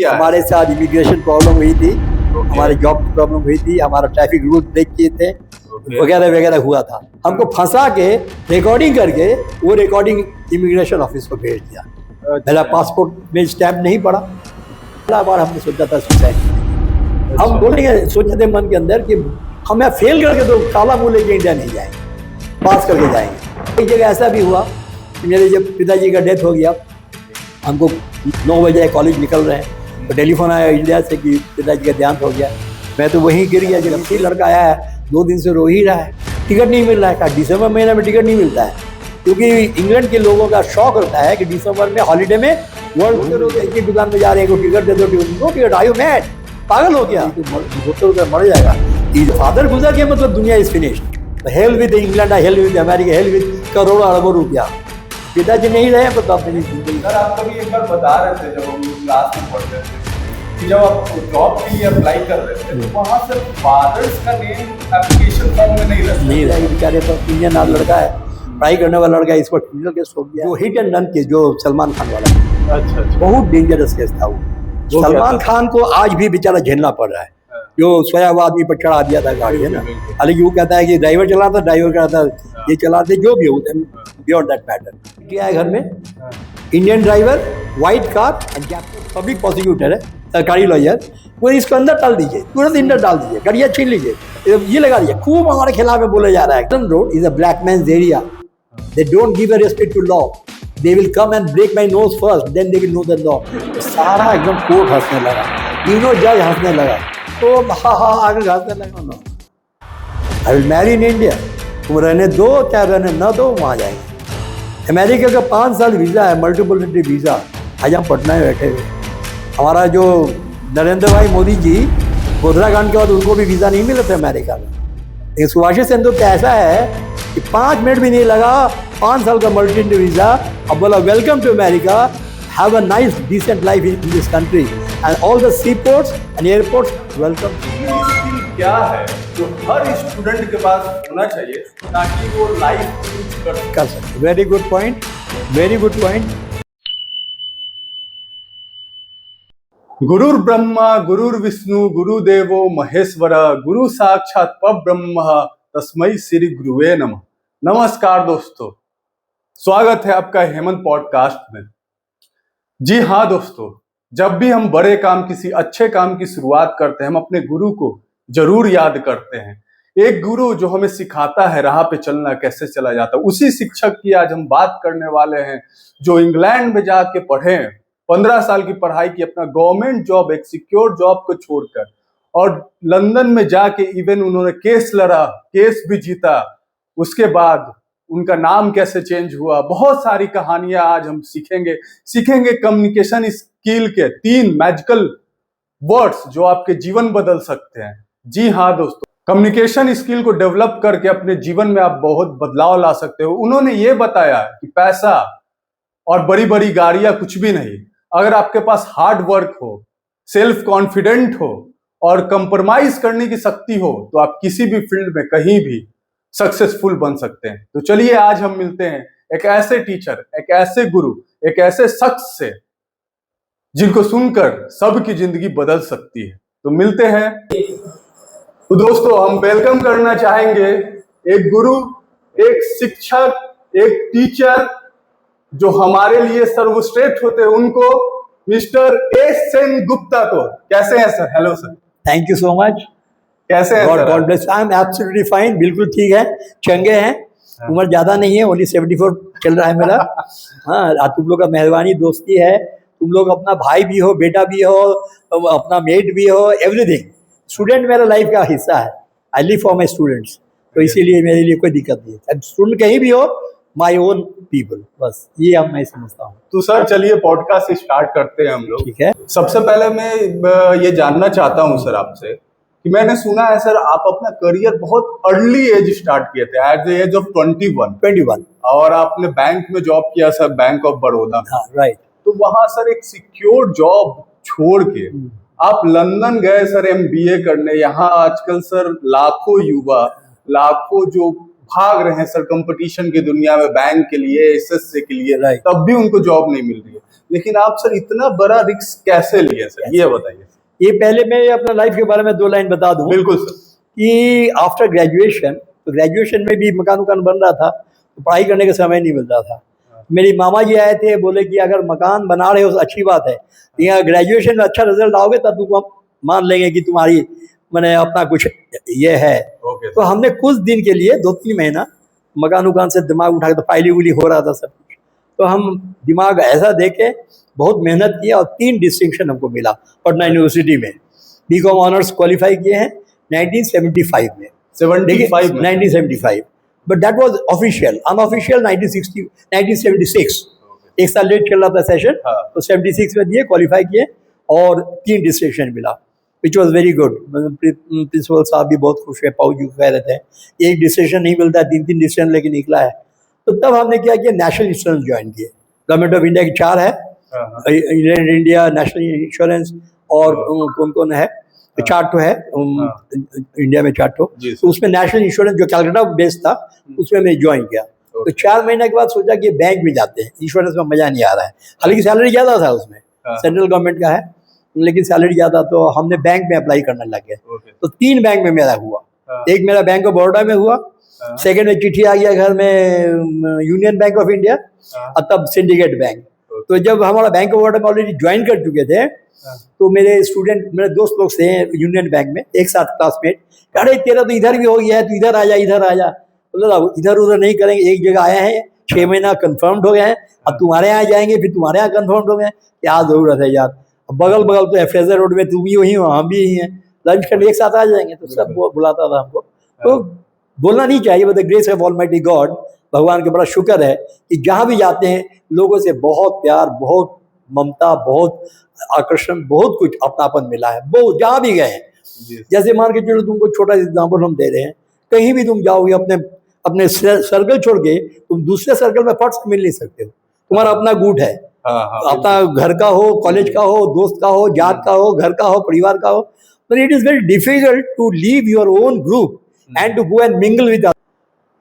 क्या है? हमारे साथ इमिग्रेशन प्रॉब्लम हुई थी, हमारे जॉब की प्रॉब्लम हुई थी, हमारा ट्रैफिक रूल ब्रेक किए थे, वगैरह वगैरह हुआ था। हमको फंसा के रिकॉर्डिंग करके वो रिकॉर्डिंग इमिग्रेशन ऑफिस को भेज दिया। मेरा पासपोर्ट में स्टैम्प नहीं पड़ा। पहला बार हमने सोचा था सुसाइड। हम बोलेंगे, सोचे थे मन के अंदर कि हम यहाँ फेल करके तो काला मुंह लेके इंडिया नहीं जाएंगे, पास करके जाएंगे। एक जगह ऐसा भी हुआ कि मेरे जब पिताजी का डेथ हो गया, हमको 9 बजे कॉलेज निकल रहे हैं तो टेलीफोन आया इंडिया से कि पिताजी का देहांत हो गया। मैं तो वहीं गिर गया। जब फिर लड़का आया है 2 दिन से रो ही रहा है, टिकट नहीं मिल रहा है। कहा दिसंबर महीने में टिकट नहीं मिलता है, क्योंकि इंग्लैंड के लोगों का शौक होता है कि दिसंबर में हॉलीडे में वर्ल्ड एक ही दुकान में जा रहे हैं, को टिकट दे दो, नो टिकट, आयु मैड, पागल हो गया, तो मर जाएगा। फादर गुजर गया मतलब दुनिया is finished. Hell with England, hell with America, hell with करोड़ों अरबों रुपया। पिताजी नहीं रहे तो अपनी जिंदगी। सर आप कभी एक बार बता रहे थे जब हम क्लास में पढ़ते थे कि जब आप जॉब के लिए अप्लाई कर रहे थे तो वहाँ से फादर्स का नेम एप्लीकेशन फॉर्म में नहीं रहा। बेचारे पर इंडियन नाम लड़का है, पढ़ाई करने वाला लड़का है, इस पर क्रिमिनल केस हो गया। जो हिट एंड रन केस जो सलमान खान वाला, अच्छा, बहुत डेंजरस केस था वो। सलमान खान को आज भी बेचारा झेलना पड़ रहा है। जो सोया हुआ आदमी पर चढ़ा दिया था गाड़ी, है ना। हालांकि वो कहता है कि ड्राइवर चलाता, ड्राइवर कहता ये चलाते, जो भी होता है, बियॉन्ड दैट मैटर। क्या है घर में Indian driver, white car, public prosecutor है, सरकारी लॉयर, वो इसको अंदर डाल दीजिए, तुरंत अंदर डाल दीजिए, गाड़ियाँ छीन लीजिए, ये लगा दीजिए। खूब हमारे खिलाफ में बोले जा रहा है। Road is a black man's area, they don't give a respect to law, they will come and break my nose first, then they will know the law. सारा एकदम कोर्ट हंसने लगा, तीनों जज हंसने लगा, तो आगे हंसने लगा। आई विल मैरी इन इंडिया, तुम रहने दो चाहे रहने न दो, वहाँ जाएंगे। अमेरिका का 5 साल वीज़ा है, मल्टीपल एंट्री वीज़ा। आज हम पटना में बैठे हुए। हमारा जो नरेंद्र भाई मोदी जी, गोधरा कांड के बाद उनको भी वीज़ा नहीं मिले थे अमेरिका में। लेकिन सुभाष चंद्र तो ऐसा है कि 5 मिनट भी नहीं लगा, 5 साल का मल्टी एंट्री वीज़ा। अब बोला welcome to America, have a nice decent life in this country and all the sea ports and airports welcome. क्या है जो हर स्टूडेंट के पास होना चाहिए ताकि वो लाइफ कर सके? Very good point, very good point. गुरुर् ब्रह्मा गुरुर्विष्णु गुरुदेवो महेश्वर, गुरु साक्षात परब्रह्म तस्मै श्री गुरुवे नमः। नमस्कार दोस्तों, स्वागत है आपका हेमंत पॉडकास्ट में। जी हाँ दोस्तों, जब भी हम बड़े काम, किसी अच्छे काम की शुरुआत करते हैं, हम अपने गुरु को जरूर याद करते हैं। एक गुरु जो हमें सिखाता है राह पे चलना कैसे चला जाता है। उसी शिक्षक की आज हम बात करने वाले हैं जो इंग्लैंड में जाके पढ़े, 15 साल की पढ़ाई की, अपना गवर्नमेंट जॉब, एक सिक्योर जॉब को छोड़कर, और लंदन में जाके इवन उन्होंने केस लड़ा, केस भी जीता। उसके बाद उनका नाम कैसे चेंज हुआ, बहुत सारी कहानियां आज हम सीखेंगे कम्युनिकेशन स्किल के 3 मैजिकल वर्ड्स जो आपके जीवन बदल सकते हैं। जी हाँ दोस्तों, कम्युनिकेशन स्किल को डेवलप करके अपने जीवन में आप बहुत बदलाव ला सकते हो। उन्होंने ये बताया कि पैसा और बड़ी बड़ी गाड़ियां कुछ भी नहीं, अगर आपके पास हार्ड वर्क हो, सेल्फ कॉन्फिडेंट हो और कंप्रोमाइज करने की शक्ति हो, तो आप किसी भी फील्ड में कहीं भी सक्सेसफुल बन सकते हैं। तो चलिए आज हम मिलते हैं एक ऐसे टीचर, एक ऐसे गुरु, एक ऐसे शख्स से जिनको सुनकर सबकी जिंदगी बदल सकती है। तो मिलते हैं। तो दोस्तों, हम वेलकम करना चाहेंगे एक गुरु, एक शिक्षक, एक टीचर जो हमारे लिए सर्वश्रेष्ठ होते हैं, उनको, मिस्टर एस सेन गुप्ता को। कैसे हैं sir? Hello sir. Thank you so much. कैसे हैं sir? God bless. I am absolutely fine, बिल्कुल ठीक है, चंगे हैं। उम्र ज्यादा नहीं है, ओनली 74 चल रहा है मेरा। हाँ, तुम लोग का मेहरबानी, दोस्ती है, तुम लोग अपना भाई भी हो, बेटा भी हो, अपना मेट भी हो, एवरीथिंग। स्टूडेंट मेरा लाइफ का हिस्सा है। I live for my students, तो इसीलिए मेरे लिए कोई दिक्कत नहीं है। स्टूडेंट कहीं भी हो, माई ओन पीपल, बस ये अब मैं समझता हूँ। तो सर चलिए पॉडकास्ट स्टार्ट करते हैं हम लोग। ठीक है। सबसे पहले मैं ये जानना चाहता हूँ सर आपसे कि मैंने सुना है सर आप अपना करियर बहुत अर्ली एज स्टार्ट किए थे, एट द एज ऑफ 21, और आपने बैंक में जॉब किया सर, बैंक ऑफ बड़ौदा। हाँ, राइट। तो वहां सर एक सिक्योर जॉब छोड़ के आप लंदन गए सर MBA करने। यहाँ आजकल सर लाखों युवा, लाखों जो भाग रहे हैं सर कंपटीशन की दुनिया में, बैंक के लिए, एसएससी के लिए, Right. तब भी उनको जॉब नहीं मिल रही है। लेकिन आप सर इतना बड़ा रिस्क कैसे लिए सर, ये बताइए। ये पहले मैं अपना लाइफ के बारे में 2 लाइन बता दूं बिल्कुल सर। कि आफ्टर ग्रेजुएशन, तो ग्रेजुएशन में भी मकान उकान बन रहा था, तो पढ़ाई करने का समय नहीं मिलता था। मेरी मामा जी आए थे, बोले कि अगर मकान बना रहे हो तो अच्छी बात है, यहाँ ग्रेजुएशन में अच्छा रिजल्ट आओगे तब तुमको मान लेंगे कि तुम्हारी मैंने अपना कुछ ये है। ओके तो हमने कुछ दिन के लिए 2-3 महीना मकान उकान से दिमाग उठा के, तो फाइली उली हो रहा था सब कुछ, तो हम दिमाग ऐसा देके बहुत मेहनत किया और 3 डिस्टिंक्शन हमको मिला पटना यूनिवर्सिटी में। बीकॉम ऑनर्स क्वालिफाई किए हैं 1975 में। 75 में 1975, but that was official. Unofficial 1976। एक साल लेट चल रहा था सेशन, हाँ। तो 76 में दिए, क्वालिफाई किए और 3 डिस्टिंक्शन मिला, which was very good. Principal साहब भी बहुत खुश है, पाऊ जी कह रहे थे एक डिस्टिंक्शन नहीं मिलता, 3-3 डिस्टिंक्शन लेके निकला है। तो तब हमने क्या किया, नेशनल इंश्योरेंस ज्वाइन किए। गवर्नमेंट ऑफ इंडिया की 4 है, इंडिया, नेशनल इंश्योरेंस और कौन कौन है, 4 तो है इंडिया में, 4 तो उसमें नेशनल इंश्योरेंस जो कैलकाटा बेस्ड था उसमें मैं ज्वाइन किया। तो 4 महीने के बाद सोचा कि बैंक में जाते हैं, इंश्योरेंस में मजा नहीं आ रहा है, हालांकि सैलरी ज़्यादा था उसमें, सेंट्रल गवर्नमेंट का है, लेकिन सैलरी ज़्यादा, तो हमने बैंक में अप्लाई करने लग गए। तो 3 बैंक में मेरा हुआ। एक मेरा बैंक ऑफ बड़ौदा में हुआ, सेकेंड में चिट्ठी आ गया घर में यूनियन बैंक ऑफ इंडिया, और तब सिंडिकेट बैंक। तो जब हमारा बैंक ऑफ बड़ौदा में ऑलरेडी ज्वाइन कर चुके थे, तो मेरे स्टूडेंट, मेरे दोस्त लोग थे यूनियन बैंक में, एक साथ क्लासमेट, अरे तेरा तो इधर भी हो गया है, तू इधर आ जा, इधर आ जा। बोला इधर उधर नहीं करेंगे, एक जगह आए हैं, 6 महीना कन्फर्म्ड हो गए हैं, अब तुम्हारे यहाँ जाएंगे, फिर तुम्हारे यहाँ कन्फर्म्ड हो गए, क्या जरूरत है यार, बगल बगल तो फ्रेजर रोड में तुम भी वही हो, हम भी यही हैं, लंच करने एक साथ आ जाएंगे। तो सब बुलाता था हमको। तो बोलना नहीं चाहिए, but the grace of almighty God, भगवान का बड़ा शुक्र है कि जहाँ भी जाते हैं लोगों से बहुत प्यार, बहुत ममता, बहुत आकर्षण, बहुत कुछ अपनापन मिला है, बहुत जहाँ भी गए हैं। जैसे मान के चलो, तुमको छोटा एग्जाम्पल हम दे रहे हैं, कहीं भी तुम जाओगे, अपने सर्कल छोड़ के तुम दूसरे सर्कल में फट से मिल नहीं सकते हो, तुम्हारा अपना गुट है, अपना घर का हो, कॉलेज का हो, दोस्त का हो, जात का हो, घर का हो, परिवार का हो, but it is very difficult to leave your own group and to go and mingle with others.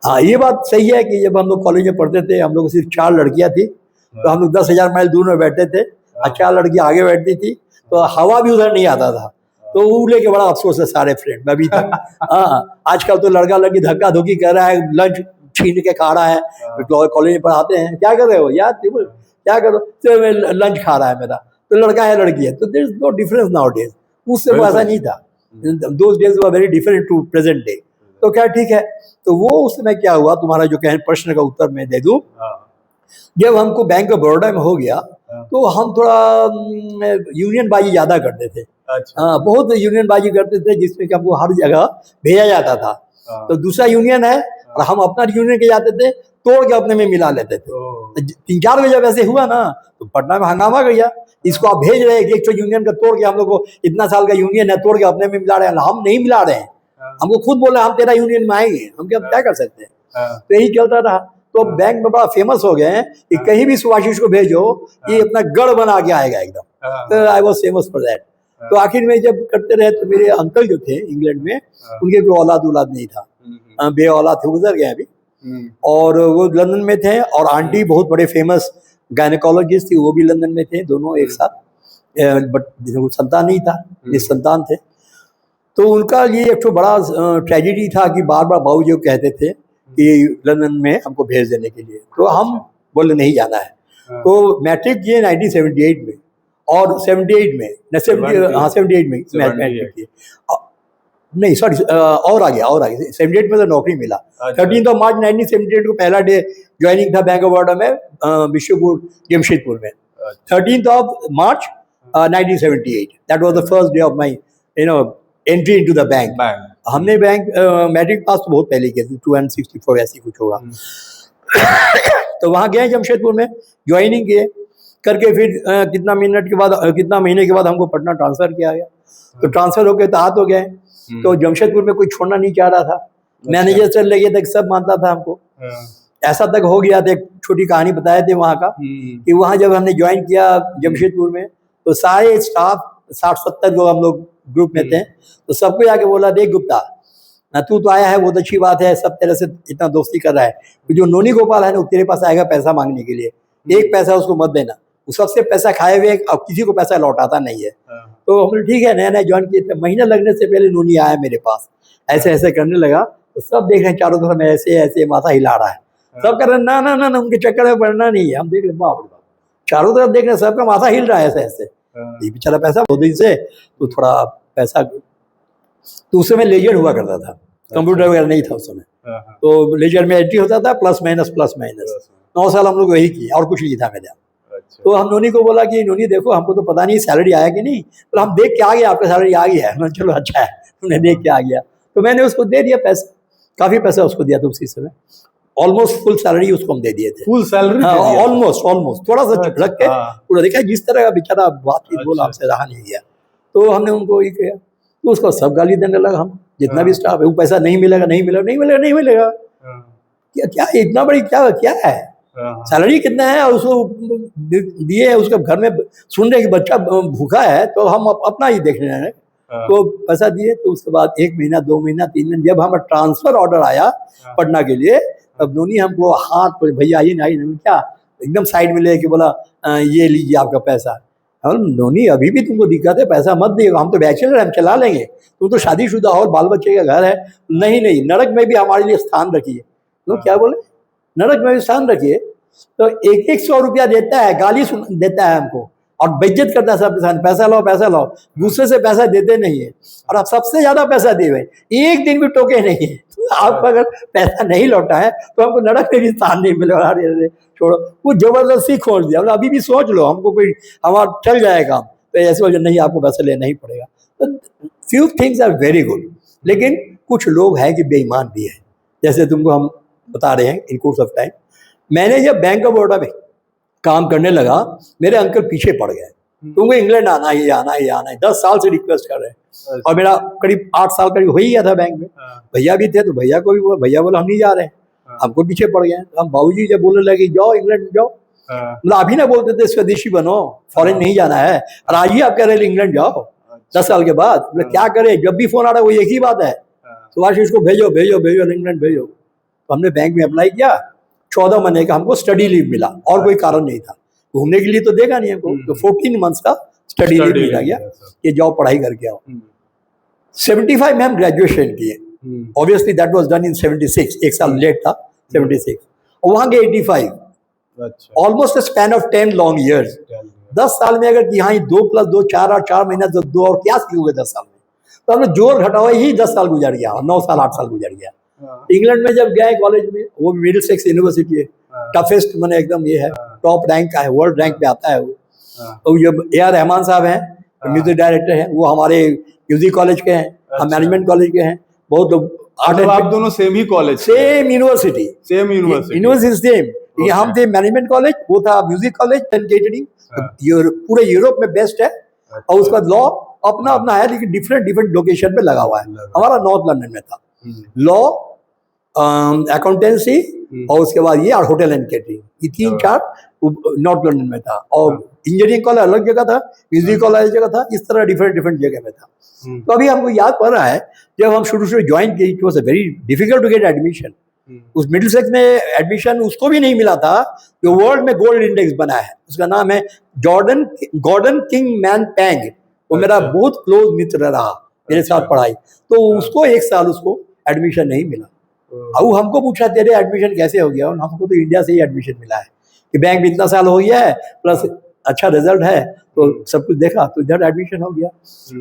हाँ, ये बात सही है कि जब हम लोग कॉलेज में पढ़ते थे, हम लोग सिर्फ 4 लड़कियां थी, तो हम लोग 10,000 माइल दूर में बैठते थे, और 4 लड़कियां आगे बैठती थी, तो हवा भी उधर नहीं आता था। तो वो लेके बड़ा अफसोस है सारे फ्रेंड अभी तक। हाँ, आजकल तो लड़का लड़की धक्का धुक्की कर रहा है, लंच छीन के खा रहा है, कॉलेज में पढ़ाते हैं, क्या कर रहे हो यार, क्या करो, तो लंच खा रहा है मेरा, तो लड़का है लड़की है, तो there is no difference nowadays. उससे वो ऐसा नहीं था, those days were very different to present day. तो क्या ठीक है, तो वो उस समय क्या हुआ, तुम्हारा जो कहें प्रश्न का उत्तर मैं दे दूं। जब हमको बैंक ऑफ बड़ौदा में हो गया, तो हम थोड़ा यूनियन बाजी ज़्यादा करते थे। हाँ, बहुत यूनियन बाजी करते थे, जिसमें कि हमको हर जगह भेजा जाता था। तो दूसरा यूनियन है और हम अपना यूनियन के जाते थे, तोड़ के अपने में मिला लेते थे। 3-4 बजे जब ऐसे हुआ ना, तो पटना में हंगामा गया, इसको आप भेज रहे हैं कि एक तो यूनियन का तोड़ के, हम लोग को इतना साल का यूनियन है, तोड़ के अपने में मिला रहे हैं। हम नहीं मिला रहे हैं, हमको खुद बोले हम तेरा यूनियन में आएंगे, हम क्या कर सकते हैं। तो यही चलता रहा। तो बैंक में बड़ा फेमस हो गए हैं कि कहीं भी सुभाषिश को भेजो, ये अपना गढ़ बना के आएगा एकदम। तो I was famous for that. तो आखिर में जब करते रहे, तो मेरे अंकल जो थे इंग्लैंड में, उनके कोई औलाद नहीं था, बे औलाद थे, गुजर गए अभी, और वो लंदन में थे। और आंटी बहुत बड़े फेमस गायनेकोलॉजिस्ट थी, वो भी लंदन में थे, दोनों एक साथ, बट संतान नहीं था, निसंतान थे। तो उनका ये एक तो बड़ा ट्रेजेडी था कि बार बार बाबूजी कहते थे कि लंदन में हमको भेज देने के लिए, तो हम बोले नहीं जाना है। तो मैट्रिक किए 1978 में, और 78 में 78 में मैट्रिक किए, नहीं सॉरी, और आ गया 78 में तो नौकरी मिला। 13 मार्च 1978 को पहला डे ज्वाइनिंग था बैंक ऑफ बड़ौदा में, विश्वपुर जमशेदपुर में। 13 मार्च 1978, that was the first day of my entry into the bank. हमने बैंक मैट्रिक पास तो बहुत पहले किया था, 264 ऐसी कुछ होगा। तो वहाँ गए जमशेदपुर में, ज्वाइनिंग किए करके, फिर कितना महीने के बाद हमको पटना ट्रांसफर किया गया। तो ट्रांसफर होकर तो हाथ हो गए, तो जमशेदपुर में कोई छोड़ना नहीं चाह रहा था। मैनेजर सर लगे तक सब मानता था हमको, ऐसा तक हो गया था। एक छोटी कहानी बताए थे वहाँ का, कि वहाँ जब हमने ज्वाइन किया जमशेदपुर में, तो सारे स्टाफ 60-70 लोग हम लोग ग्रुप में थे, तो सबको आके बोला, देख गुप्ता, ना तू तो आया है बहुत अच्छी बात है, सब तेरे से इतना दोस्ती कर रहा है, तो जो नोनी गोपाल है ना वो तेरे पास आएगा पैसा मांगने के लिए, एक पैसा उसको मत देना, वो सबसे पैसा खाए हुए अब किसी को पैसा लौटाता नहीं है। तो हम ठीक है, नया नया ज्वाइन किए, महीना लगने से पहले नोनी आया मेरे पास, ऐसे ऐसे करने लगा, तो सब देख रहे हैं चारों तरफ में ऐसे ऐसे माथा हिला रहा है, सब कर रहे हैं ना ना ना ना, उनके चक्कर में पड़ना नहीं है। हम देख रहे बाप रे बाप, चारों तरफ देख रहे हैं, सबका माथा हिल रहा है ऐसे ऐसे। ये बेचारा पैसा 2 दिन से तो थोड़ा पैसा, तो उस समय लेजर हुआ करता था, कंप्यूटर वगैरह नहीं था उस समय, तो लेजर में एंट्री होता था प्लस माइनस 9 साल हम लोग वही किए और कुछ नहीं था मेरा। तो हम नोनी को बोला कि नोनी देखो हमको तो पता नहीं सैलरी आया कि नहीं, तो हम देख के आ गए आपका सैलरी आ गया है। मैंने चलो अच्छा है, तुमने देख के आ गया, तो मैंने उसको दे दिया पैसा, काफ़ी पैसा उसको दिया था उसी समय, ऑलमोस्ट फुल सैलरी उसको हम दे दिए थे, फुल सैलरी ऑलमोस्ट थोड़ा सा रख के पूरा देखा, जिस तरह का बेचारा बातचीत बोला हमसे रहा नहीं गया, तो हमने उनको ये किया, तो उसको सब गाली देने लगा, हम जितना भी स्टाफ है वो पैसा नहीं मिलेगा नहीं मिलेगा नहीं मिलेगा नहीं मिलेगा, क्या क्या इतना बड़ी क्या क्या है, सैलरी कितना है, और उसको दिए, उसके घर में सुन रहे कि बच्चा भूखा है, तो हम अपना ही देख रहे हैं, तो पैसा दिए। तो उसके बाद 1 महीना 2 महीना 3 महीना, जब हमारा ट्रांसफर ऑर्डर आया पटना के लिए, तब नोनी हमको हाथ पर भैया आइए ना क्या एकदम साइड में लेके बोला ये लीजिए आपका पैसा। हम नोनी अभी भी तुमको दिक्कत है, पैसा मत दिएगा, हम तो बैचलर हम चला लेंगे, तुम तो शादीशुदा हो, बाल बच्चे का घर है, नहीं नहीं नरक में भी हमारे लिए स्थान रखिए। तो क्या बोले, नरक में भी स्थान रखिए, तो 100 रुपया देता है, गाली देता है हमको और बेइज्जत करता है सब, पैसा लाओ, दूसरे से पैसा देते नहीं है, और आप सबसे ज्यादा पैसा दे हुए, एक दिन भी टोके नहीं है। तो आपको अगर पैसा नहीं लौटा है तो हमको नरक में भी स्थान नहीं मिलेगा। अरे छोड़ो, वो जबरदस्ती खोल दिया, मतलब अभी भी सोच लो, हमको कोई हमारा चल जाएगा, तो ऐसे वजह नहीं, आपको पैसा लेना ही पड़ेगा। तो few things are very good, लेकिन कुछ लोग हैं कि बेईमान भी है, जैसे तुमको हम बता रहे हैं इन कोर्स ऑफ टाइम। मैंने जब बैंक ऑफ बड़ौदा में काम करने लगा, मेरे अंकल पीछे पड़ गए, तुमको इंग्लैंड आना ही आना ही आना है, 10 साल से रिक्वेस्ट कर रहे हैं, और मेरा करीब 8 साल करीब हो ही गया था बैंक में। भैया भी थे, तो भैया को भी बोला, भैया बोला हम नहीं जा रहे हैं, हमको पीछे पड़ गए। हम बाबूजी जब बोलने लगे जाओ इंग्लैंड जाओ, मतलब अभी ना बोलते थे स्वदेशी बनो, फॉरेन नहीं जाना है, और आज ही आप कह रहे हैं इंग्लैंड जाओ 10 साल के बाद, मतलब क्या करे, जब भी फोन आ रहा है वो एक ही बात है, तो आज इसको भेजो भेजो भेजो इंग्लैंड भेजो। तो हमने बैंक में अप्लाई किया, 14 महीने का हमको स्टडी लीव मिला, और कोई कारण नहीं था, घूमने के लिए तो देगा नहीं हमको, तो 14 मंथ्स का स्टडी लीव मिला गया, ये जाओ पढ़ाई करके आओ। 75 में हम ग्रेजुएशन किए, obviously that was done in 76, एक साल लेट था 76, और वहाँ के 85, almost a span of 10 long years. 10 साल में अगर यहाँ 2 + 2 4 और 4 महीना 2 और क्या सीखोगे 10 साल में, तो हमने जोर घटाओ ही 10 साल गुजर गया, 9 साल 8 साल गुजर गया। इंग्लैंड में जब गए कॉलेज में, वो मिडिलसेक्स यूनिवर्सिटी है, टफेस्ट मैंने एकदम ये है, टॉप रैंक का है, वर्ल्ड रैंक पे आता है वो। तो जब A.R. रहमान साहब हैं, म्यूजिक डायरेक्टर हैं, वो हमारे म्यूजिक कॉलेज के हैं, हम मैनेजमेंट कॉलेज के हैं, बहुत लोग। आप दोनों सेम ही कॉलेज, सेम यूनिवर्सिटी सेम, ये हम थे मैनेजमेंट कॉलेज, वो था म्यूजिक कॉलेज केटरिंग, पूरे यूरोप में बेस्ट है। और उसके बाद लॉ अपना अपना है, लेकिन डिफरेंट लोकेशन पे लगा हुआ है। हमारा नॉर्थ लंदन में था लॉ, अकाउंटेंसी, और उसके बाद ये और होटल एंड केटरिंग, ये 3-4 नॉर्थ लंदन में था। और इंजीनियरिंग कॉलेज अलग जगह था, म्यूजिक कॉलेज अलग जगह था, इस तरह डिफरेंट जगह में था। तो अभी हमको याद पड़ रहा है, जब हम शुरू से ज्वाइन किए, it was a very difficult to get admission. उस मिडिलसेक्स में एडमिशन उसको भी नहीं मिला था जो वर्ल्ड में गोल्ड इंडेक्स बना है, उसका नाम है गॉर्डन किंगमैन पैंग, वो मेरा बहुत क्लोज मित्र रहा, मेरे साथ पढ़ाई, तो उसको 1 साल उसको एडमिशन नहीं मिला। अब हमको पूछा तेरे एडमिशन कैसे हो गया, और हमको तो इंडिया से ही एडमिशन मिला है, कि बैंक में इतना साल हो गया है, प्लस अच्छा रिजल्ट है, तो सब कुछ देखा, तो इधर एडमिशन हो गया।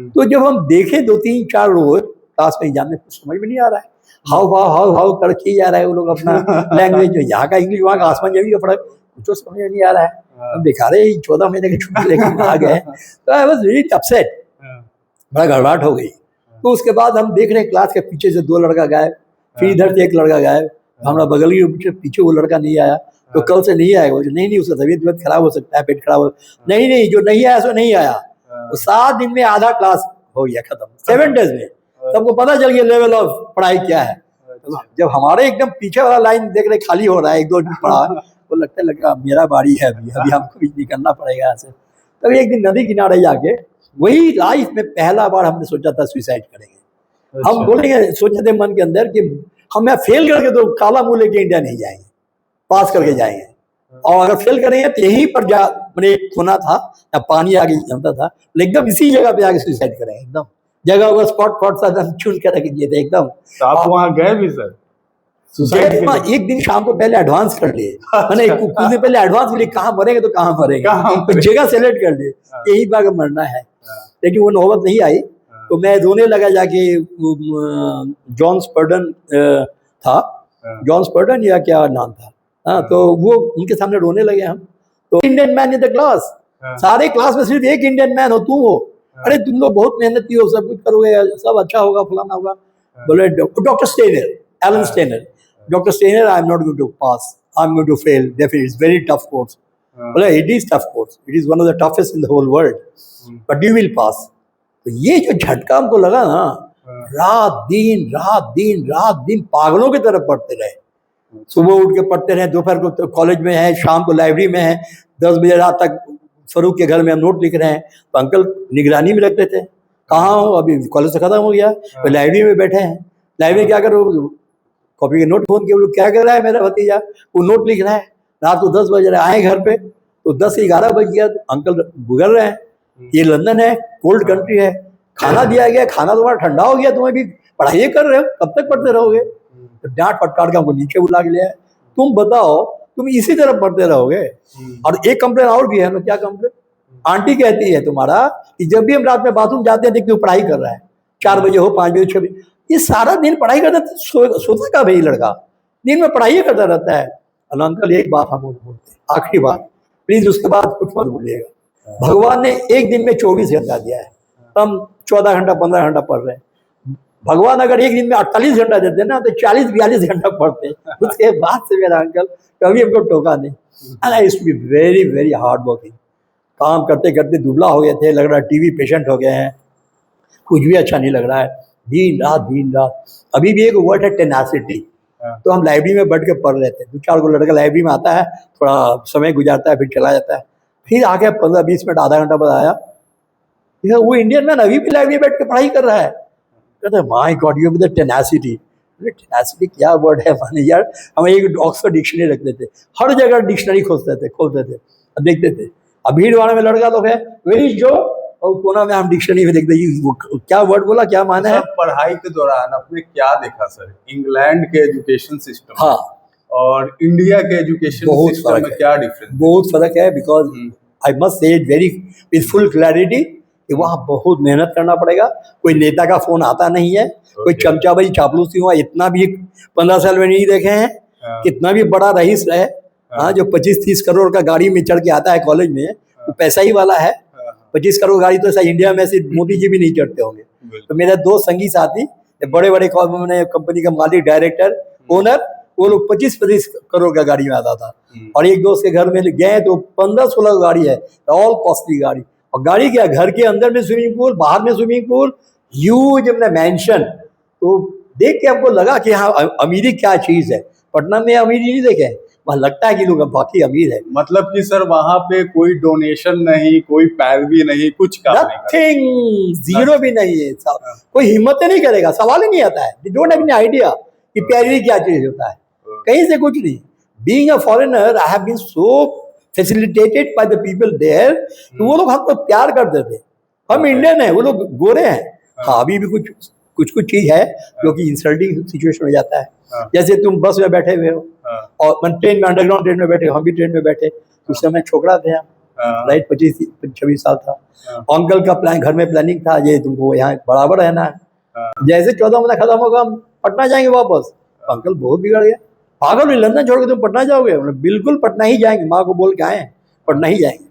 तो जब हम देखे 2-3-4 रोज क्लास में एग्जाम में, कुछ समझ में नहीं आ रहा है, हाउ कर खी जा रहा है वो लोग अपना लैंग्वेज, जो यहाँ का इंग्लिश वहाँ का आसमान जमीन का फर्क, कुछ तो समझ में नहीं आ रहा है। हम दिखा रहे 14 महीने की छुट्टी लेकर आ गए, तो आई वाज रियली अपसेट, बड़ा गड़बड़ाहट हो गई। तो उसके बाद हम देख रहे हैं क्लास के पीछे से 2 लड़का गायब, फिर इधर से 1 लड़का गायब, हमारा बगल के पीछे वो लड़का नहीं आया, तो कल से नहीं आएगा, नहीं उसका तबीयत खराब हो सकता है, पेट खराब हो, नहीं जो नहीं आया सो नहीं आया। तो 7 दिन में आधा क्लास हो गया खत्म, 7 डेज में सबको पता चल गया लेवल ऑफ पढ़ाई क्या है। तो जब हमारे एकदम पीछे वाला लाइन देख रहे खाली हो रहा है, 1-2 दिन पढ़ा, वो लगा मेरा बारी है, अभी हमको भी निकलना पड़ेगा यहाँ से। तभी एक दिन नदी किनारे जाके, वही लाइफ में पहला बार हमने सोचा था सुसाइड करेंगे, हम बोलेंगे, सोचते थे मन के अंदर कि हम फेल करके तो काला मुंह लेके इंडिया नहीं जाएंगे, पास करके जाएंगे। और अगर फेल करेंगे तो यहीं पर जा, मैंने एक सुना था या पानी आगे जमता था, लेकिन एकदम इसी जगह पे आगे सुसाइड करेंगे, एकदम जगह वो स्पॉट सा चुन कर रख दिए थे एकदम। तो आप वहाँ गए भी सर सुसाइड के लिए? एक दिन शाम को पहले एडवांस कर लिए, मैंने कुछ दिन पहले एडवांस लिए, कहाँ मरेंगे तो कहाँ मरेंगे, तो जगह सेलेक्ट कर लिए, यही बार मरना है। लेकिन वो नौबत नहीं आई, तो मैं रोने लगा जाके। जॉन स्पर्डन था, जॉन स्पर्डन या क्या नाम था, हाँ, तो वो उनके सामने रोने लगे हम। तो Indian man in the class, सारे क्लास में सिर्फ एक इंडियन मैन हो, तुम हो। अरे तुम लोग बहुत मेहनती हो, सब कुछ करोगे, सब अच्छा होगा, फलाना होगा। बोले doctor Steiner, Alan Steiner, doctor Steiner, I am not going to pass, I am going to fail, definitely it's very tough course. बोले it is tough course, it is one of the toughest in the whole world, but you will pass. तो ये जो झटका हमको लगा ना, रात दिन रात दिन रात दिन पागलों की तरफ पढ़ते रहे। सुबह उठ के पढ़ते रहे, दोपहर को कॉलेज में है, शाम को लाइब्रेरी में है, 10 बजे रात तक फरूक के घर में हम नोट लिख रहे हैं। तो अंकल निगरानी में रखते थे, कहाँ हो, अभी कॉलेज से खत्म हो गया, तो लाइब्रेरी में बैठे हैं। लाइब्रेरी क्या करो, कॉपी के नोट फोन के, वो लोग क्या कर रहा है मेरा भतीजा, वो नोट लिख रहा है। रात को 10 बजे आए घर पे, तो 10 से 11 बज गया, तो अंकल गुजर रहे हैं। ये लंदन है, कोल्ड कंट्री है, खाना दिया गया, खाना तुम्हारा ठंडा हो गया, तुम्हें भी पढ़ाई कर रहे हो, कब तक पढ़ते रहोगे। तो डांट फटकार के हमको नीचे बुला के लिया है, तुम बताओ तुम इसी तरह पढ़ते रहोगे। और एक कंप्लेन और भी है ना, क्या कंप्लेन, आंटी कहती है तुम्हारा कि जब भी हम रात में बाथरूम जाते हैं देखते हो पढ़ाई कर रहा है, 4 बजे हो, 5 बजे, 6 बजे, ये सारा दिन पढ़ाई करता है, सोता का भाई लड़का दिन में पढ़ाई करता रहता है। और अंकल एक बात हम बोलते, आखिरी बात प्लीज, उसके बाद कुछ मत बोलिएगा। भगवान ने एक दिन में 24 घंटा दिया है, हम 14 घंटा 15 घंटा पढ़ रहे हैं। भगवान अगर एक दिन में 48 घंटा देते ना, तो 40-42 घंटा पढ़ते। उसके बाद से मेरा अंकल कभी हमको टोका नहीं। And I used to be very very hard working, काम करते करते दुबला हो गए थे, लग रहा है टीवी पेशेंट हो गए हैं, कुछ भी अच्छा नहीं लग रहा है, दिन रात दिन रात। अभी भी एक वर्ड है टेनासिटी। तो हम लाइब्रेरी में बैठ के पढ़ रहे थे, 2-4 को लड़का लाइब्रेरी में आता है, थोड़ा समय गुजारता है, फिर चला जाता है, फिर आके 15-20 मिनट आधा घंटा बाद आया, वो इंडियन मैन अभी भी लाइब्रेरी में बैठ के पढ़ाई कर रहा है। कहते my God you with the tenacity. Tenacity क्या वर्ड है माने यार, हम एक ऑक्सफोर्ड डिक्शनरी रखते थे, हर जगह डिक्शनरी खोलते थे देखते थे। अब भीड़वाड़े में लड़का लोग है, वेयर इज जो, और कोना में हम डिक्शनरी में देखते हैं क्या वर्ड बोला, क्या माना है। पढ़ाई के दौरान आपने क्या देखा सर, इंग्लैंड के एजुकेशन सिस्टम, हाँ, और इंडिया के एजुकेशन सिस्टम में क्या डिफरेंस? बहुत फर्क है, because I must say it very with full clarity कि वहाँ बहुत मेहनत करना पड़ेगा। कोई नेता का फोन आता नहीं है, कोई चमचाबाजी चापलूसी हुआ इतना भी 15 साल में नहीं देखे हैं। कितना भी बड़ा रईस है, हाँ, जो 25-30 करोड़ का गाड़ी में चढ़ के आता है कॉलेज में, वो पैसा ही वाला है। 25 करोड़ गाड़ी तो ऐसा इंडिया में से मोदी जी भी नहीं चढ़ते होंगे। तो मेरे 2 संगी साथी बड़े बड़े कंपनी का मालिक, डायरेक्टर, ओनर, वो लोग 25-25 करोड़ का गाड़ी में आता था। और एक दोस्त के घर में गए तो 15-16 गाड़ी है, ऑल कॉस्टली गाड़ी। और गाड़ी क्या, घर के अंदर में स्विमिंग पूल, बाहर में स्विमिंग पूल, ह्यूज अपने मैंशन। तो देख के हमको लगा कि हाँ, अमीरी क्या चीज़ है। पटना में अमीरी नहीं देखे, वहाँ लगता है कि लोग बाकी अमीर है। मतलब कि सर वहाँ पे कोई डोनेशन नहीं, कोई पैरवी नहीं, कुछ काम नथिंग, जीरो भी नहीं है। कोई हिम्मत नहीं करेगा, सवाल ही नहीं आता है। They don't have any idea कि पैरवी क्या चीज़ होता है, कहीं से कुछ नहीं। Being a foreigner I have been so facilitated by the people there, तो वो लोग हमको प्यार करते थे। हम इंडियन हैं, वो लोग गोरे हैं। हाँ, अभी भी कुछ चीज है जो कि इंसल्टिंग सिचुएशन हो जाता है। जैसे तुम बस में बैठे हुए हो और ट्रेन में, अंडरग्राउंड ट्रेन में बैठे हो, हम भी ट्रेन में बैठे, उस समय छोकरा थे हम, राइट, 25-26 साल था। अंकल का प्लान, घर में प्लानिंग था, ये तुमको यहाँ बराबर रहना है। जैसे 14 महीना खत्म होगा हम पटना जाएंगे वापस। अंकल बहुत बिगड़ गया, पागल, लंदन छोड़ के तुम पटना जाओगे? बिल्कुल पटना ही जाएंगे, माँ को बोल के आए पटना ही जाएंगे।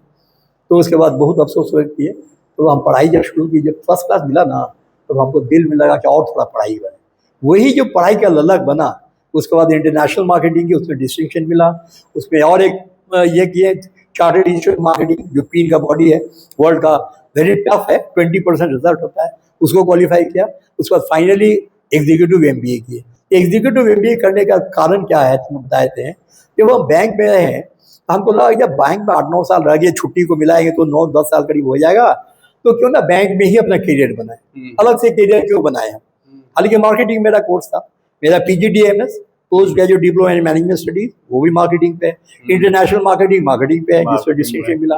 तो उसके बाद बहुत अफसोस किए। तो हम पढ़ाई जब शुरू की, जब फर्स्ट क्लास मिला ना, तो हमको दिल में लगा कि और थोड़ा पढ़ाई बने। वही जो पढ़ाई का ललक बना, उसके बाद इंटरनेशनल मार्केटिंग की उसमें डिस्टिंक्शन मिला। उसमें और एक ये किए चार्टर्ड इंस्टीट्यूट मार्केटिंग, जो पीन का बॉडी है वर्ल्ड का, वेरी टफ है, 20% रिजल्ट होता है, उसको क्वालिफाई किया। उसके बाद फाइनली एग्जीक्यूटिव MBA किए। एग्जीक्यूटिव MBA करने का कारण क्या है, तुम बताते हैं। जब हम बैंक में रहे हैं, हमको लगा जब बैंक में 8-9 साल रह गए, छुट्टी को मिलाएंगे तो 9-10 साल करीब हो जाएगा, तो क्यों ना बैंक में ही अपना करियर बनाए, अलग से करियर क्यों बनाए। हालांकि मार्केटिंग मेरा कोर्स था, मेरा PGDMS post graduate diploma in management studies, वो भी मार्केटिंग पे है। इंटरनेशनल मार्केटिंग पे है, जिसमें डिस्टिंक्शन मिला।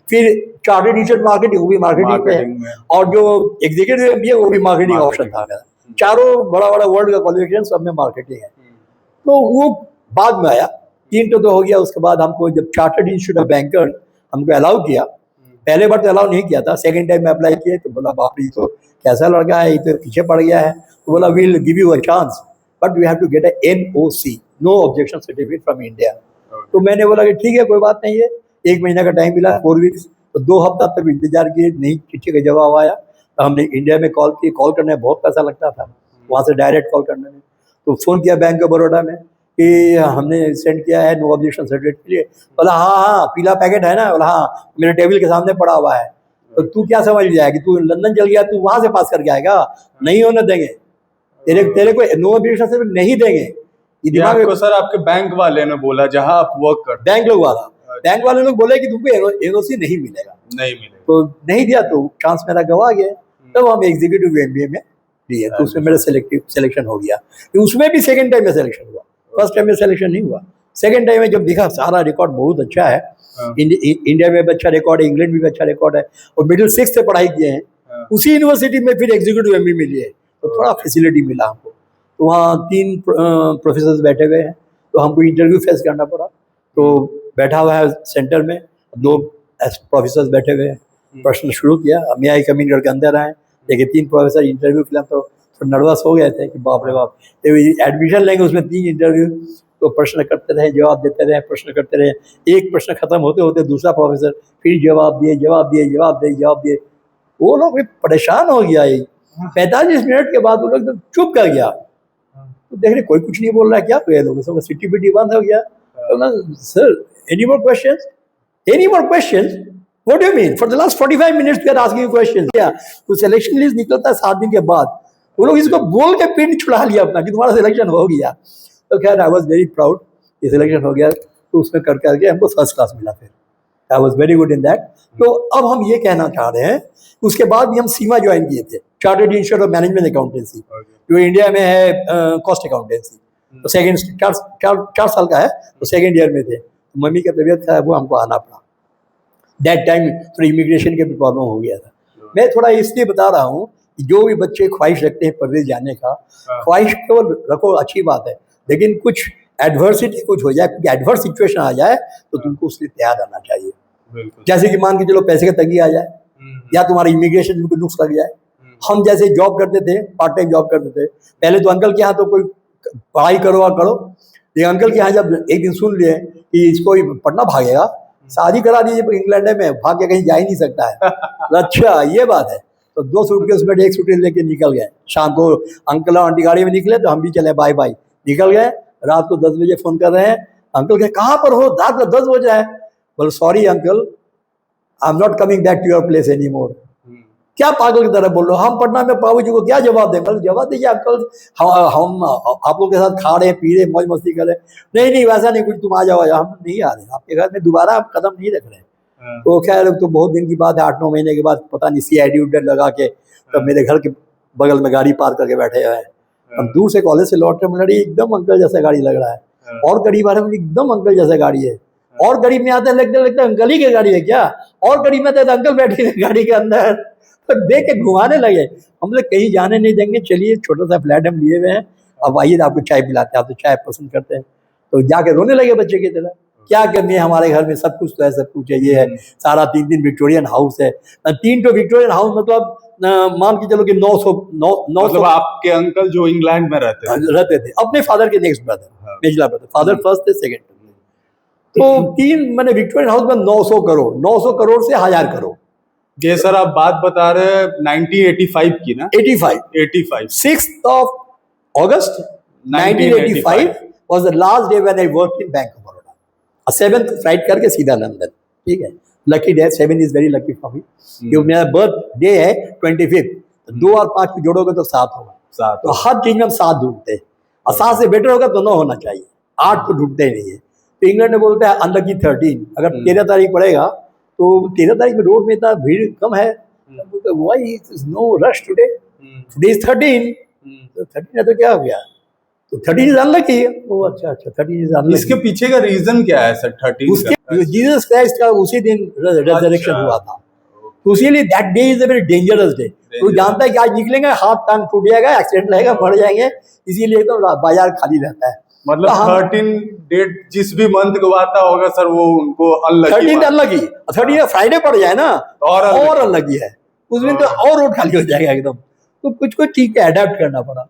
फिर चार्टर्ड टीचर मार्केटिंग, वो भी मार्केटिंग पे है। और जो एग्जीक्यूटिव MBA वो भी मार्केटिंग ऑप्शन था मेरा। चारों बड़ा बड़ा वर्ल्ड का क्वालिफिकेशन सब में मार्केटिंग है। तो वो बाद में आया, 3 तो हो गया। उसके बाद हमको जब चार्टर्ड इंस्टीट्यूट ऑफ बैंकर हमको अलाउ किया, पहले बार तो अलाउ नहीं किया था, सेकंड टाइम में अप्लाई किया तो बोला बाप रे तो कैसा लड़का है, ये तो पीछे पड़ गया है। तो बोला we will give you a chance but we have to get a NOC, no objection certificate from India. तो मैंने बोला कि ठीक है कोई बात नहीं है। 1 महीना का टाइम मिला, 4 वीक्स। तो 2 हफ्ता तक इंतजार किए, नहीं चिट्ठी का जवाब आया। तो हमने इंडिया में कॉल की, कॉल करने में बहुत पैसा लगता था वहाँ से डायरेक्ट कॉल करने में। तो फ़ोन किया बैंक ऑफ बड़ौदा में कि हमने सेंड किया है नो ऑब्जेक्शन सर्टिफिकेट के लिए। बोला हाँ पीला पैकेट है ना। बोला हाँ मेरे टेबल के सामने पड़ा हुआ है। तो तू क्या समझ लिया कि तू लंदन चल गया, तू वहाँ से पास करके आएगा? नहीं होने देंगे, तेरे को नो ऑब्जेक्शन सर्टिफिकेट नहीं देंगे। ये दिमाग आपको सर आपके बैंक वाले ने बोला जहाँ आप वर्क करते, बैंक वाले लोग बोले कि तुमको NOC नहीं मिलेगा। नहीं मिलेगा तो नहीं दिया, तो चांस मेरा गवा गया। तब हम एग्जीक्यूटिव MBA में दिए, तो उसमें मेरा सिलेक्शन हो गया। तो उसमें भी सेकंड टाइम में सिलेक्शन हुआ, फर्स्ट टाइम में सिलेक्शन नहीं हुआ। सेकंड टाइम में जब देखा सारा रिकॉर्ड बहुत अच्छा है, इंडिया में भी अच्छा रिकॉर्ड है, इंग्लैंड में भी अच्छा रिकॉर्ड है, और मिडिल 6 से पढ़ाई किए हैं। उसी यूनिवर्सिटी में फिर एग्जीक्यूटिव MBA मिली है, तो थोड़ा फैसिलिटी मिला हमको। तो वहाँ 3 प्रोफेसर बैठे हुए हैं, तो हमको इंटरव्यू फेस करना पड़ा। तो बैठा हुआ है सेंटर में, 2 प्रोफेसर बैठे हुए हैं। प्रश्न शुरू किया, मैं आई कमिंग करके अंदर आए, देखिए 3 प्रोफेसर इंटरव्यू के लिए तो नर्वस हो गए थे कि बाप रे बाप, एडमिशन लेंगे उसमें 3 इंटरव्यू। तो प्रश्न करते रहे, जवाब देते रहे, प्रश्न करते रहे। एक प्रश्न खत्म होते होते दूसरा प्रोफेसर फिर जवाब दिए। वो लोग भी परेशान हो गया। 45 मिनट के बाद वो लोग एकदम चुप कर गया। तो देख रहे कोई कुछ नहीं बोल रहा है, क्या हुआ लोगों से, सिटी पिटी बंद हो गया। तो ना sir any more questions what do you mean for the last 45 minutes we are asking questions. क्या तो सिलेक्शन लिस्ट निकलता है 7 दिन के बाद, वो लोग इसको बोल के पिन छुड़ा लिया अपना कि तुम्हारा सिलेक्शन हो गया। तो खैर आई वाज वेरी प्राउड कि सिलेक्शन हो गया। तो उसमें करके हमको फर्स्ट क्लास मिला। फिर I was very good in that. तो अब हम ये कहना चाह रहे हैं, उसके बाद भी हम सीमा ज्वाइन किए थे, chartered Institute of management accountancy, जो इंडिया में है कॉस्ट अकाउंटेंसी। तो सेकेंड 4 साल का है, तो सेकेंड ईयर में थे। तो मम्मी की तबीयत खराब हुआ, हमको आना पड़ा। दैट टाइम थोड़ा इमिग्रेशन के भी प्रॉब्लम हो गया था। मैं थोड़ा इसलिए बता रहा हूँ कि जो भी बच्चे ख्वाहिश रखते हैं परदेश जाने का, ख्वाहिश केवल रखो, अच्छी बात है, लेकिन कुछ एडवर्सिटी कुछ हो जाए, क्योंकि एडवर्स सिचुएशन आ जाए तो तुमको उसके लिए तैयार रहना चाहिए। जैसे कि मान के चलो पैसे का तंगी आ जाए, या तुम्हारा इमिग्रेशन में कोई नुक्स लग जाए। हम जैसे जॉब करते थे, पार्ट टाइम जॉब करते थे पहले, तो अंकल के यहाँ तो कोई पढ़ाई करो। ये अंकल के यहाँ जब एक दिन सुन लिए कि इसको पढ़ना भागेगा, शादी करा दीजिए इंग्लैंड में, भाग के कहीं जा ही नहीं सकता है। अच्छा ये बात है। तो 2 सूटकेस बैठे, 1 सूटकेस लेके निकल गए। शाम को अंकल और आंटी गाड़ी में निकले, तो हम भी चले बाय बाय, निकल गए। रात को 10 बजे फोन कर रहे हैं, अंकल के कहाँ पर हो, रात को 10 बजे है। बोले sorry uncle, I am not coming back to your place any more. क्या पागल की तरह बोल रहे हो, हम पटना में बाबू जी को क्या जवाब दें? मतलब जवाब दीजिए अंकल, हम आप लोग के साथ खा रहे, पी रहे, मौज मस्ती कर रहे। नहीं वैसा नहीं कुछ, तुम आ जाओ, हम नहीं आ रहे आपके घर में, दोबारा आप कदम नहीं रख रहे। तो खैर तो बहुत दिन की बात है, 8-9 महीने के बाद पता नहीं CID उड्डर लगा के तब मेरे घर के बगल में गाड़ी पार्क करके बैठे हुए हैं। हम दूर से कॉलेज से लौट रहे, लड़ी एकदम अंकल जैसा गाड़ी लग रहा है। और करीब आ रहे हैं, एकदम अंकल जैसा गाड़ी है। और करीब में आते लगता अंकल ही की गाड़ी है क्या? और करीब में आते तो अंकल बैठे हैं गाड़ी के अंदर। तो देख के घुमाने लगे। हम लोग कहीं जाने नहीं देंगे, चलिए छोटा सा फ्लैट हम लिए हुए हैं, अब आइए आपको चाय पिलाते हैं। आप तो चाय पसंद करते हैं। तो जाके रोने लगे बच्चे की तरह, क्या करनी है, हमारे घर में सब कुछ तो है, सब कुछ है, ये है सारा 3 विक्टोरियन हाउस है। 3 तो विक्टोरियन हाउस, मतलब मान के चलो कि 900 मतलब आपके अंकल जो इंग्लैंड में रहते थे, अपने फादर के नेक्स्ट ब्रदर, मेजला ब्रदर, फादर फर्स्ट थे, सेकंड। तो 3 मैंने विक्टोरियन हाउस में 900 करोड़ से 1000 करोड़। ये सर आप बात बता रहे हैं 1985 की ना? 85 6th of August 1985 was the last day when I worked in Bank of Baroda. 7th flight करके सीधा लंदन, ठीक है। Lucky day, 7 is very lucky for me, क्योंकि मेरा बर्थ डे है 25। 2 और 5 को जोड़ोगे तो 7 होगा। तो हर चीज में हम 7 ढूंढते हैं, और 7 से बेटर होगा तो 9 होना चाहिए, 8 तो ढूंढते ही नहीं है। तो इंग्लैंड में बोलते हैं अनलकी 13। अगर 13 तारीख पड़ेगा तो 13 तारीख में रोड में इतना भीड़ कम है, why is no rush today, today is 13, तो 13 है तो क्या हो गया, तो 13 इज अनलकी है। ओ अच्छा अच्छा, 13 इज अनलकी। इसके पीछे का रीजन क्या है सर 13 उसके का? जीसस क्राइस्ट का उसी दिन रेजरेक्शन अच्छा। हुआ था, तो इसीलिए that day is a very dangerous day. तो जानता है कि आज निकलेंगे, हाथ टांग टूट जाएगा, एक्सीडेंट रहेगा, मर जाएंगे, इसीलिए तो बाजार खाली रहता है। मतलब तो हम 13 डेट जिस भी मंथ को आता होगा सर वो उनको अनलकी 13 अनलकी, 13 फ्राइडे पड़ जाए ना और और अनलकी है, उस दिन तो और रोड खाली हो जाएगा एकदम। तो कुछ कुछ ठीक है, अडेप्ट करना पड़ा।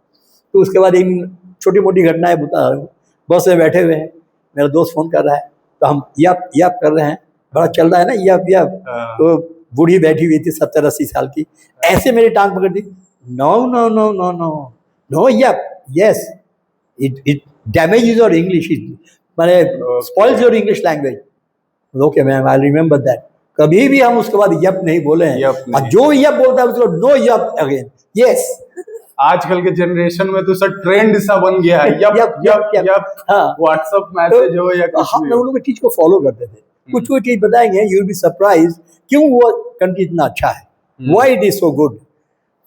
तो उसके बाद इन छोटी मोटी घटनाएं बता रहा हूँ। बस में बैठे हुए हैं, मेरा दोस्त फोन कर रहा है, तो हम याप कर रहे हैं, बड़ा चल रहा है ना याप। तो बूढ़ी बैठी हुई थी 70-80 साल की, ऐसे मेरी टांग पकड़ दी, no no no no no no yup, yes it damages your English, मैंने spoils your English language. Okay ma'am, I remember that. कभी भी हम उसके बाद यप नहीं बोले हैं, और जो यप बोलता है उसको नो यप अगेन, यस। आजकल के जनरेशन में तो सर ट्रेंड सा बन गया है यप। हाँ, व्हाट्सएप मैसेज हो या कुछ हम भी लोग चीज को फॉलो करते थे। कुछ कुछ चीज बताएंगे, यू विल बी सरप्राइज क्यों वो कंट्री इतना अच्छा है, why it is so good.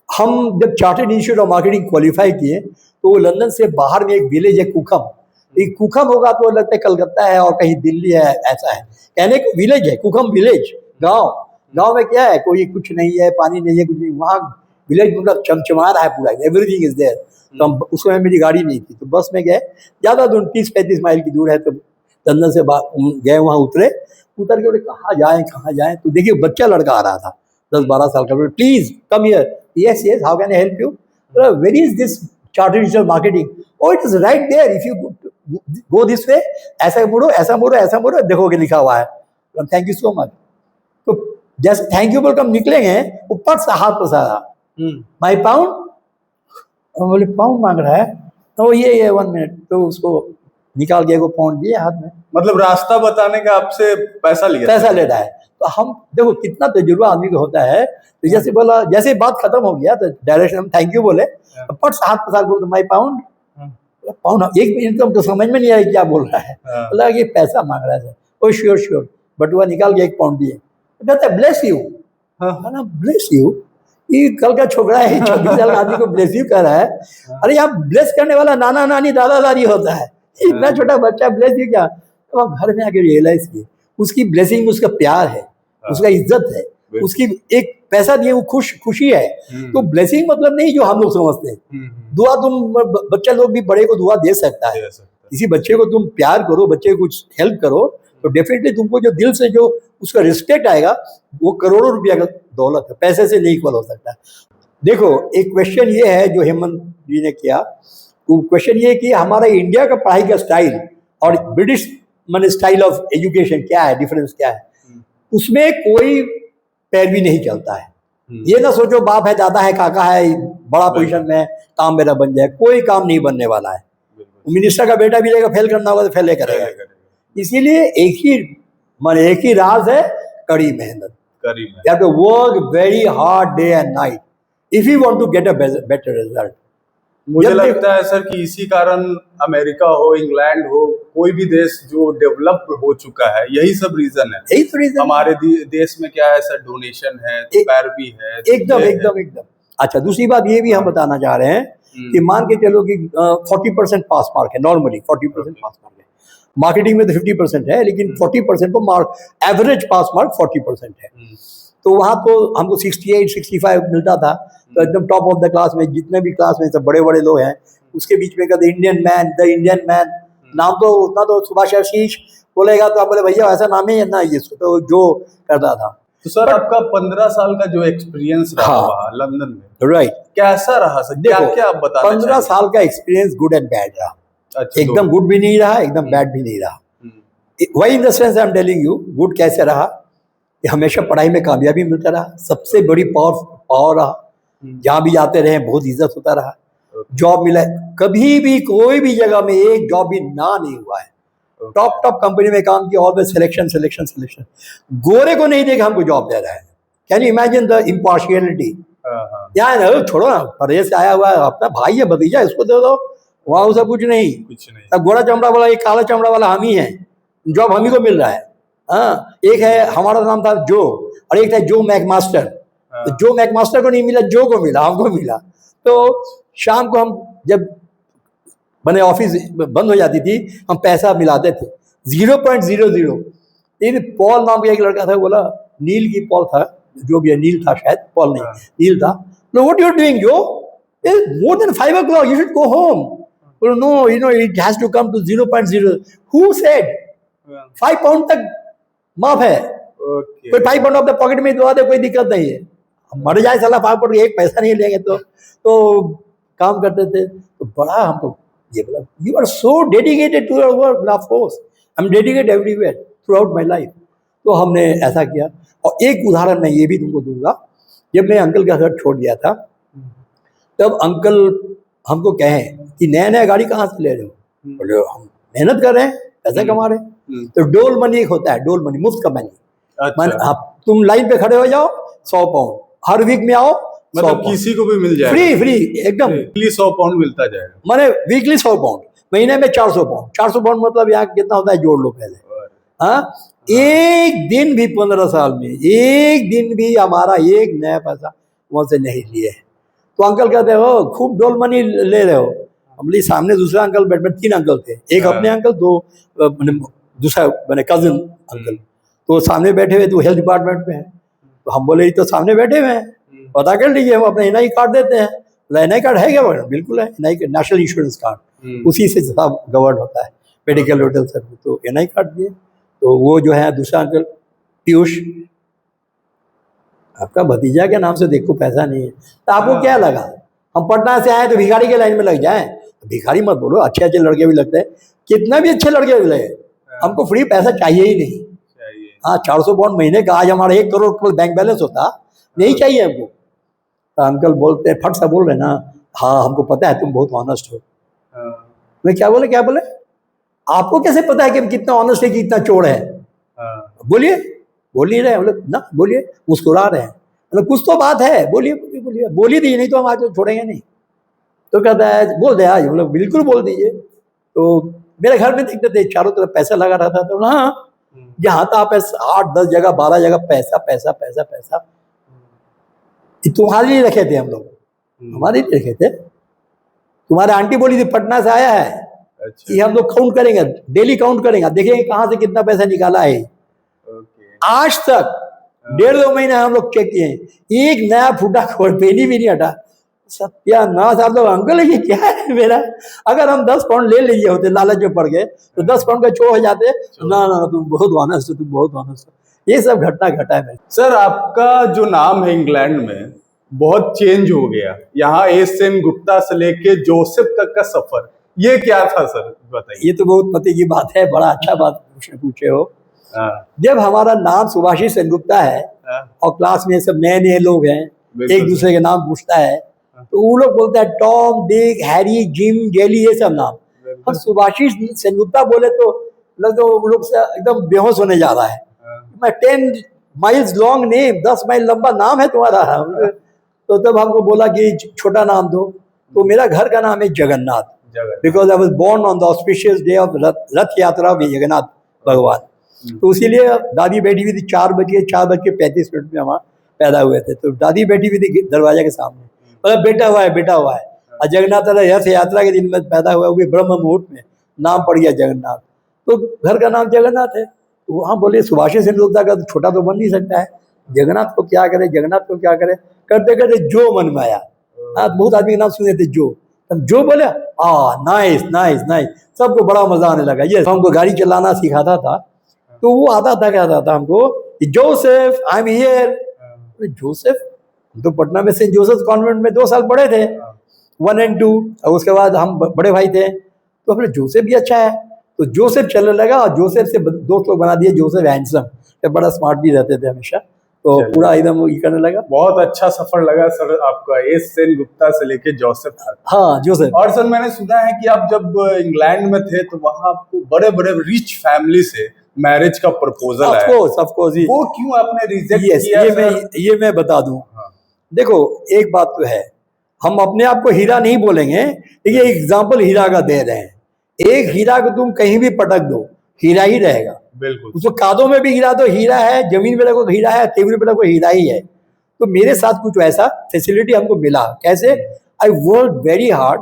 हम जब chartered Institute of marketing qualify किए, तो वो लंदन से बाहर में एक विलेज है कुखम, एक कुखम होगा तो लगता है कलकत्ता है और कहीं दिल्ली है, ऐसा है। कहने को विलेज है, कुखम विलेज, गांव में क्या है, कोई कुछ नहीं है, पानी नहीं है, कुछ नहीं। वहाँ विलेज मतलब चमचमा रहा है पूरा, एवरीथिंग इज देयर। तो हम उस समय मेरी गाड़ी नहीं थी, तो बस में गए, ज़्यादा दूर 30-35 माइल की दूर है, तो लंदन से गए, वहाँ उतर के बोले कहाँ जाएं। तो देखिए बच्चा लड़का आ रहा था 10-12 साल का, please come here, yes how can I help you, where is this Chartered Institute of Marketing, oh it is right there, if you go this way, ऐसा मोड़ो, देखोगे लिखा हुआ है, थैंक यू सो मच। तो जैसे थैंक यू बोलकर हम निकलेंगे, ऊपर से हाथ पसारा, माई पाउंड, बोले पाउंड मांग रहा है, तो ये 1 मिनट, तो उसको निकाल के वो पाउंड दिए हाथ में। मतलब रास्ता बताने का आपसे पैसा ले रहा है। तो हम देखो कितना तजुर्बा आदमी को होता है, तो जैसे बोला, जैसे बात खत्म हो गया तो डायरेक्ट हम थैंक यू बोले, पट से हाथ पसार बोलते माई पाउंड, पाउंड 1 मिनट तो समझ में नहीं आया क्या बोल रहा है, बोला ये पैसा मांग रहा है। ओ श्योर, बटुआ निकाल के 1 पाउंड दिए, कहता है ब्लेस यू, ना ब्लेस यू, ये कल का छोकरा है, 26 साल आदमी को ब्लेस यू कर रहा है। अरे यहाँ ब्लेस करने वाला नाना नानी दादा दादी होता है, इतना छोटा बच्चा ब्लेस यू क्या। तो हम घर में आके रियलाइज किए, उसकी ब्लेसिंग उसका प्यार है, उसका इज्जत है, उसकी एक पैसा दिए वो खुशी है। तो ब्लेसिंग मतलब नहीं जो हम लोग समझते हैं, दुआ तुम बच्चा लोग भी बड़े को दुआ दे सकता है, किसी बच्चे को तुम प्यार करो, बच्चे को कुछ हेल्प करो, तो डेफिनेटली तुमको जो दिल से जो उसका रिस्पेक्ट आएगा, वो करोड़ों रुपया का दौलत है, पैसे से नहीं इक्वल हो सकता। देखो एक क्वेश्चन ये है जो हेमंत जी ने किया, वो क्वेश्चन ये कि हमारा इंडिया का पढ़ाई का स्टाइल और ब्रिटिश माने स्टाइल ऑफ एजुकेशन क्या है, डिफरेंस क्या है। उसमें कोई पैरवी नहीं चलता है। ये ना सोचो बाप है, दादा है, काका है, बड़ा पोजीशन में है, काम मेरा बन जाए, कोई काम नहीं बनने वाला है। मिनिस्टर का बेटा भी लेगा, फेल करना होगा तो फेल करेगा। इसीलिए एक ही राज है, कड़ी मेहनत। You have to work very hard day and night if you want to get a better result. मुझे लगता है सर कि इसी कारण अमेरिका हो, इंग्लैंड हो, कोई भी देश जो डेवलप हो चुका है, यही सब रीजन है। यही तो रीजन। हमारे देश में क्या है सर, डोनेशन है, पैरवी है, एकदम। अच्छा, दूसरी बात ये भी हम बताना चाह रहे हैं कि मान के चलो कि 40% पास मार्क है, नॉर्मली 40% पास मार्क है, मार्केटिंग में तो 50% है, लेकिन 40% को मार्क, एवरेज पास मार्क 40% है। तो वहाँ तो हमको 68-65 मिलता था, तो एकदम टॉप ऑफ द क्लास में, जितने भी क्लास में सब बड़े बड़े लोग हैं, उसके बीच में कहते द इंडियन मैन, नाम तो उतना तो सुभाष आशीष बोलेगा तो आप बोले भैया ऐसा नाम ही है ना, ये तो जो करता था। तो सर आपका 15 साल का जो एक्सपीरियंस रहा वहाँ लंदन में, राइट, कैसा रहा सर? क्या आप बता रहे हैं? 15 साल का एक्सपीरियंस गुड एंड बैड रहा। अच्छा, एकदम गुड भी नहीं रहा, एकदम बैड भी नहीं रहा। Why in the sense I am telling you, good कैसे रहा कि हमेशा पढ़ाई में कामयाबी मिलता रहा, सबसे बड़ी पावर रहा, जहाँ भी जाते रहे बहुत इज्जत होता रहा, जॉब मिला, कभी भी कोई भी जगह में एक जॉब भी ना नहीं हुआ है, टॉप कंपनी में काम किया, ऑलवेज सिलेक्शन। गोरे को नहीं देखा हमको जॉब दे रहा है। Can you imagine the impartiality? यहाँ छोड़ो ना, परदेश से आया हुआ है, अपना भाई है, भतीजा, इसको दे दो, वहाँ उसे कुछ नहीं। अब गोरा चमड़ा वाला, एक काला चमड़ा वाला हम ही है, जॉब हम ही को मिल रहा है। हाँ, एक है हमारा नाम था जो, और एक था जो मैकमास्टर। तो जो मैकमास्टर को नहीं मिला, जो को मिला, हमको मिला। तो शाम को हम जब मैंने ऑफिस बंद हो जाती थी, हम पैसा मिलाते थे 0.00। लेकिन पॉल नाम का एक लड़का था, बोला नील की पॉल था, जो भी है नील था शायद, पॉल नहीं नील था। No what you are doing जो, more than 5 o'clock you should go home. बोलो no you know it has to come to 0.0। Who said 5 pound तक माफ है, कोई 5 पाउंड अपने पॉकेट में दबा दे, कोई दिक्कत नहीं है। हम मर जाए साला 5 पाउंड, एक पैसा नहीं लेंगे तो काम करते थे। तो बड़ा हमको ये बोला, you are so dedicated to your work. Of course I am dedicated everywhere throughout my life. तो हमने ऐसा किया। और एक उदाहरण मैं ये भी तुमको दूंगा, जब मैं अंकल का घर छोड़ दिया था, तब अंकल हमको कहें कि नया नया गाड़ी कहाँ से ले रहे हो? बोले हम मेहनत कर रहे हैं, पैसा कमा रहे हैं। तो डोल मनी एक होता है, डोल मनी, मुफ्त का मनी। अच्छा। तुम लाइन पे खड़े हो जाओ, 100 पाउंड हर वीक में आओ, मतलब किसी को भी मिल जाएगा, फ्री एकदम, वीकली 100 पाउंड मिलता जाएगा। माने वीकली 100 पाउंड, महीने में 400 पाउंड। 400 पाउंड मतलब यहाँ कितना होता है, जोड़ लो पहले। हाँ, एक दिन भी 15 साल में एक दिन भी हमारा एक नया पैसा वहां से नहीं लिए। तो अंकल कहते हो खूब डोल मनी ले रहे हो। हमने सामने दूसरा अंकल बैठे, 3 अंकल थे, एक अपने अंकल, 2 दूसरा मैंने कजिन अंकल। तो सामने बैठे हुए, तो हेल्थ डिपार्टमेंट में है। तो हम बोले तो सामने बैठे हुए हैं, पता कर लीजिए, हम अपना NI कार्ड देते हैं। NI कार्ड है क्या? बिल्कुल है, NI नेशनल इंश्योरेंस कार्ड, उसी से सब गवर्न होता है, मेडिकल होटल सब। तो NI कार्ड दिए। तो वो जो है दूसरा अंकल पीयूष, आपका भतीजा के नाम से देखो पैसा नहीं है, तो आपको क्या लगा हम पटना से आए तो भिखारी के लाइन में लग जाएं? तो भिखारी मत बोलो, अच्छे अच्छे लड़के भी लगते हैं, कितना भी अच्छे लड़के मिले, हमको फ्री पैसा चाहिए ही नहीं। हाँ, 400 पाउंड महीने का, आज हमारा 1 करोड़ बैंक बैलेंस होता, नहीं चाहिए हमको। तो अंकल बोलते फट सा बोल रहे ना, हाँ हमको पता है तुम बहुत ऑनेस्ट हो। मैं क्या बोले आपको कैसे पता है कि हम कितना ऑनेस्ट है, कि कितना चोर है? बोलिए, बोल नहीं रहे हम लोग ना, बोलिए, मुस्कुरा रहे हैं, मतलब कुछ तो बात है, बोलिए बोलिए बोलिए, बोल ही दीजिए, नहीं तो हम आज छोड़ेंगे नहीं। तो कहता है बोल दे आज, हम लोग बिल्कुल बोल दीजिए। तो मेरे घर में देखते थे चारों तरफ पैसा लगा रहता था। तो हाँ, जहाँ था पैसा, 8-10 जगह 12 जगह पैसा पैसा पैसा पैसा। तुम्हारे लिए रखे थे हम लोग, हमारे लिए रखे थे। तुम्हारे आंटी बोली थी पटना से आया है, अच्छा। कि हम लोग काउंट करेंगे, डेली काउंट करेंगे, देखेंगे कहाँ से कितना पैसा निकाला है। आज तक 1.5-2 महीने हम लोग चेक किए, एक नया फूटा पेनी भी नहीं हटा। सत्यानाश, आप लोग अंकल ये क्या है मेरा? अगर हम 10 पाउंड ले लिए होते, लालच में पड़ गए, तो 10 पाउंड का चोर हो जाते। ना ना, तुम बहुत ऑनेस्ट हो, तुम बहुत ऑनेस्ट हो। ये सब घटना घटा है। सर, आपका जो नाम है इंग्लैंड में बहुत चेंज हो गया, यहाँ एस.एन. गुप्ता से लेके जोसेफ तक का सफर, ये क्या था सर, बताइए। ये तो बहुत पते की बात है, बड़ा अच्छा बात पूछे हो। जब हमारा नाम सुभाषिस सेनगुप्ता है और क्लास में सब नए नए लोग हैं, एक दूसरे के नाम पूछता है, तो वो लोग बोलते हैं Tom, Dick, Harry, gym, jelly, ये सब नाम। और सुभाषिस सेनगुप्ता बोले तो लोग से एकदम बेहोश होने जा रहा है। मैं 10 माइल्स लॉन्ग नेम, 10 माइल लंबा नाम है तुम्हारा। तो तब हमको बोला कि छोटा नाम दो। तो मेरा घर का नाम है Jagannath, because I was born on the auspicious day of Rath Yatra में जगन्नाथ भगवान। तो इसीलिए दादी बैठी हुई थी, 4:35 में वहाँ पैदा हुए थे। तो दादी बैठी हुई थी दरवाजा के सामने, मतलब बेटा हुआ है, बेटा हुआ है। और जगन्नाथ रथ यात्रा के दिन में पैदा हुआ, वो भी ब्रह्म मुहूर्त में, नाम पड़ गया जगन्नाथ। तो घर का नाम जगन्नाथ है। तो वहाँ बोले सुभाषिस सेनगुप्ता का छोटा तो बन नहीं सकता है, जगन्नाथ को क्या करे, जगन्नाथ को क्या करे, करते करते जो मन में आया। बहुत आदमी का नाम सुने थे जो, तब जो बोले नाइस नाइस नाइस, सबको बड़ा मजा आने लगा। ये हमको गाड़ी चलाना सिखाता था, तो वो आता था, कहता था हमको Joseph I am here. Joseph, हम तो पटना में सेंट जोसेफ कॉन्वेंट में 2 साल पढ़े थे, 1 और 2, और उसके बाद हम बड़े भाई थे। तो अपने जोसेफ भी अच्छा है, तो जोसेफ चलने लगा, और जोसेफ से दोस्त लोग बना दिए जोसेफ हैंडसम, बड़ा स्मार्ट भी रहते थे हमेशा। तो पूरा एकदम ये करने लगा। बहुत अच्छा सफर लगा सर आपका, एस.एन. गुप्ता से लेके जोसेफ तक। हाँ, जोसेफ। और सर मैंने सुना है कि आप जब इंग्लैंड में थे, तो वहाँ आपको बड़े बड़े रिच फैमिली से मैरिज का प्रपोजल आया। ऑफ कोर्स, वो क्यों आपने रिजेक्ट किया? ये मैं बता दूं। देखो, एक बात तो है, हम अपने आप को हीरा नहीं बोलेंगे, लेकिन एग्जाम्पल हीरा का दे रहे हैं। एक हीरा को तुम कहीं भी पटक दो, हीरा ही रहेगा। बिल्कुल। उसको कादों में भी हीरा, तो हीरा है, जमीन पे रखो हीरा है, टेबल पे रखो हीरा ही है। तो मेरे साथ कुछ ऐसा फैसिलिटी हमको मिला। कैसे? I work very hard.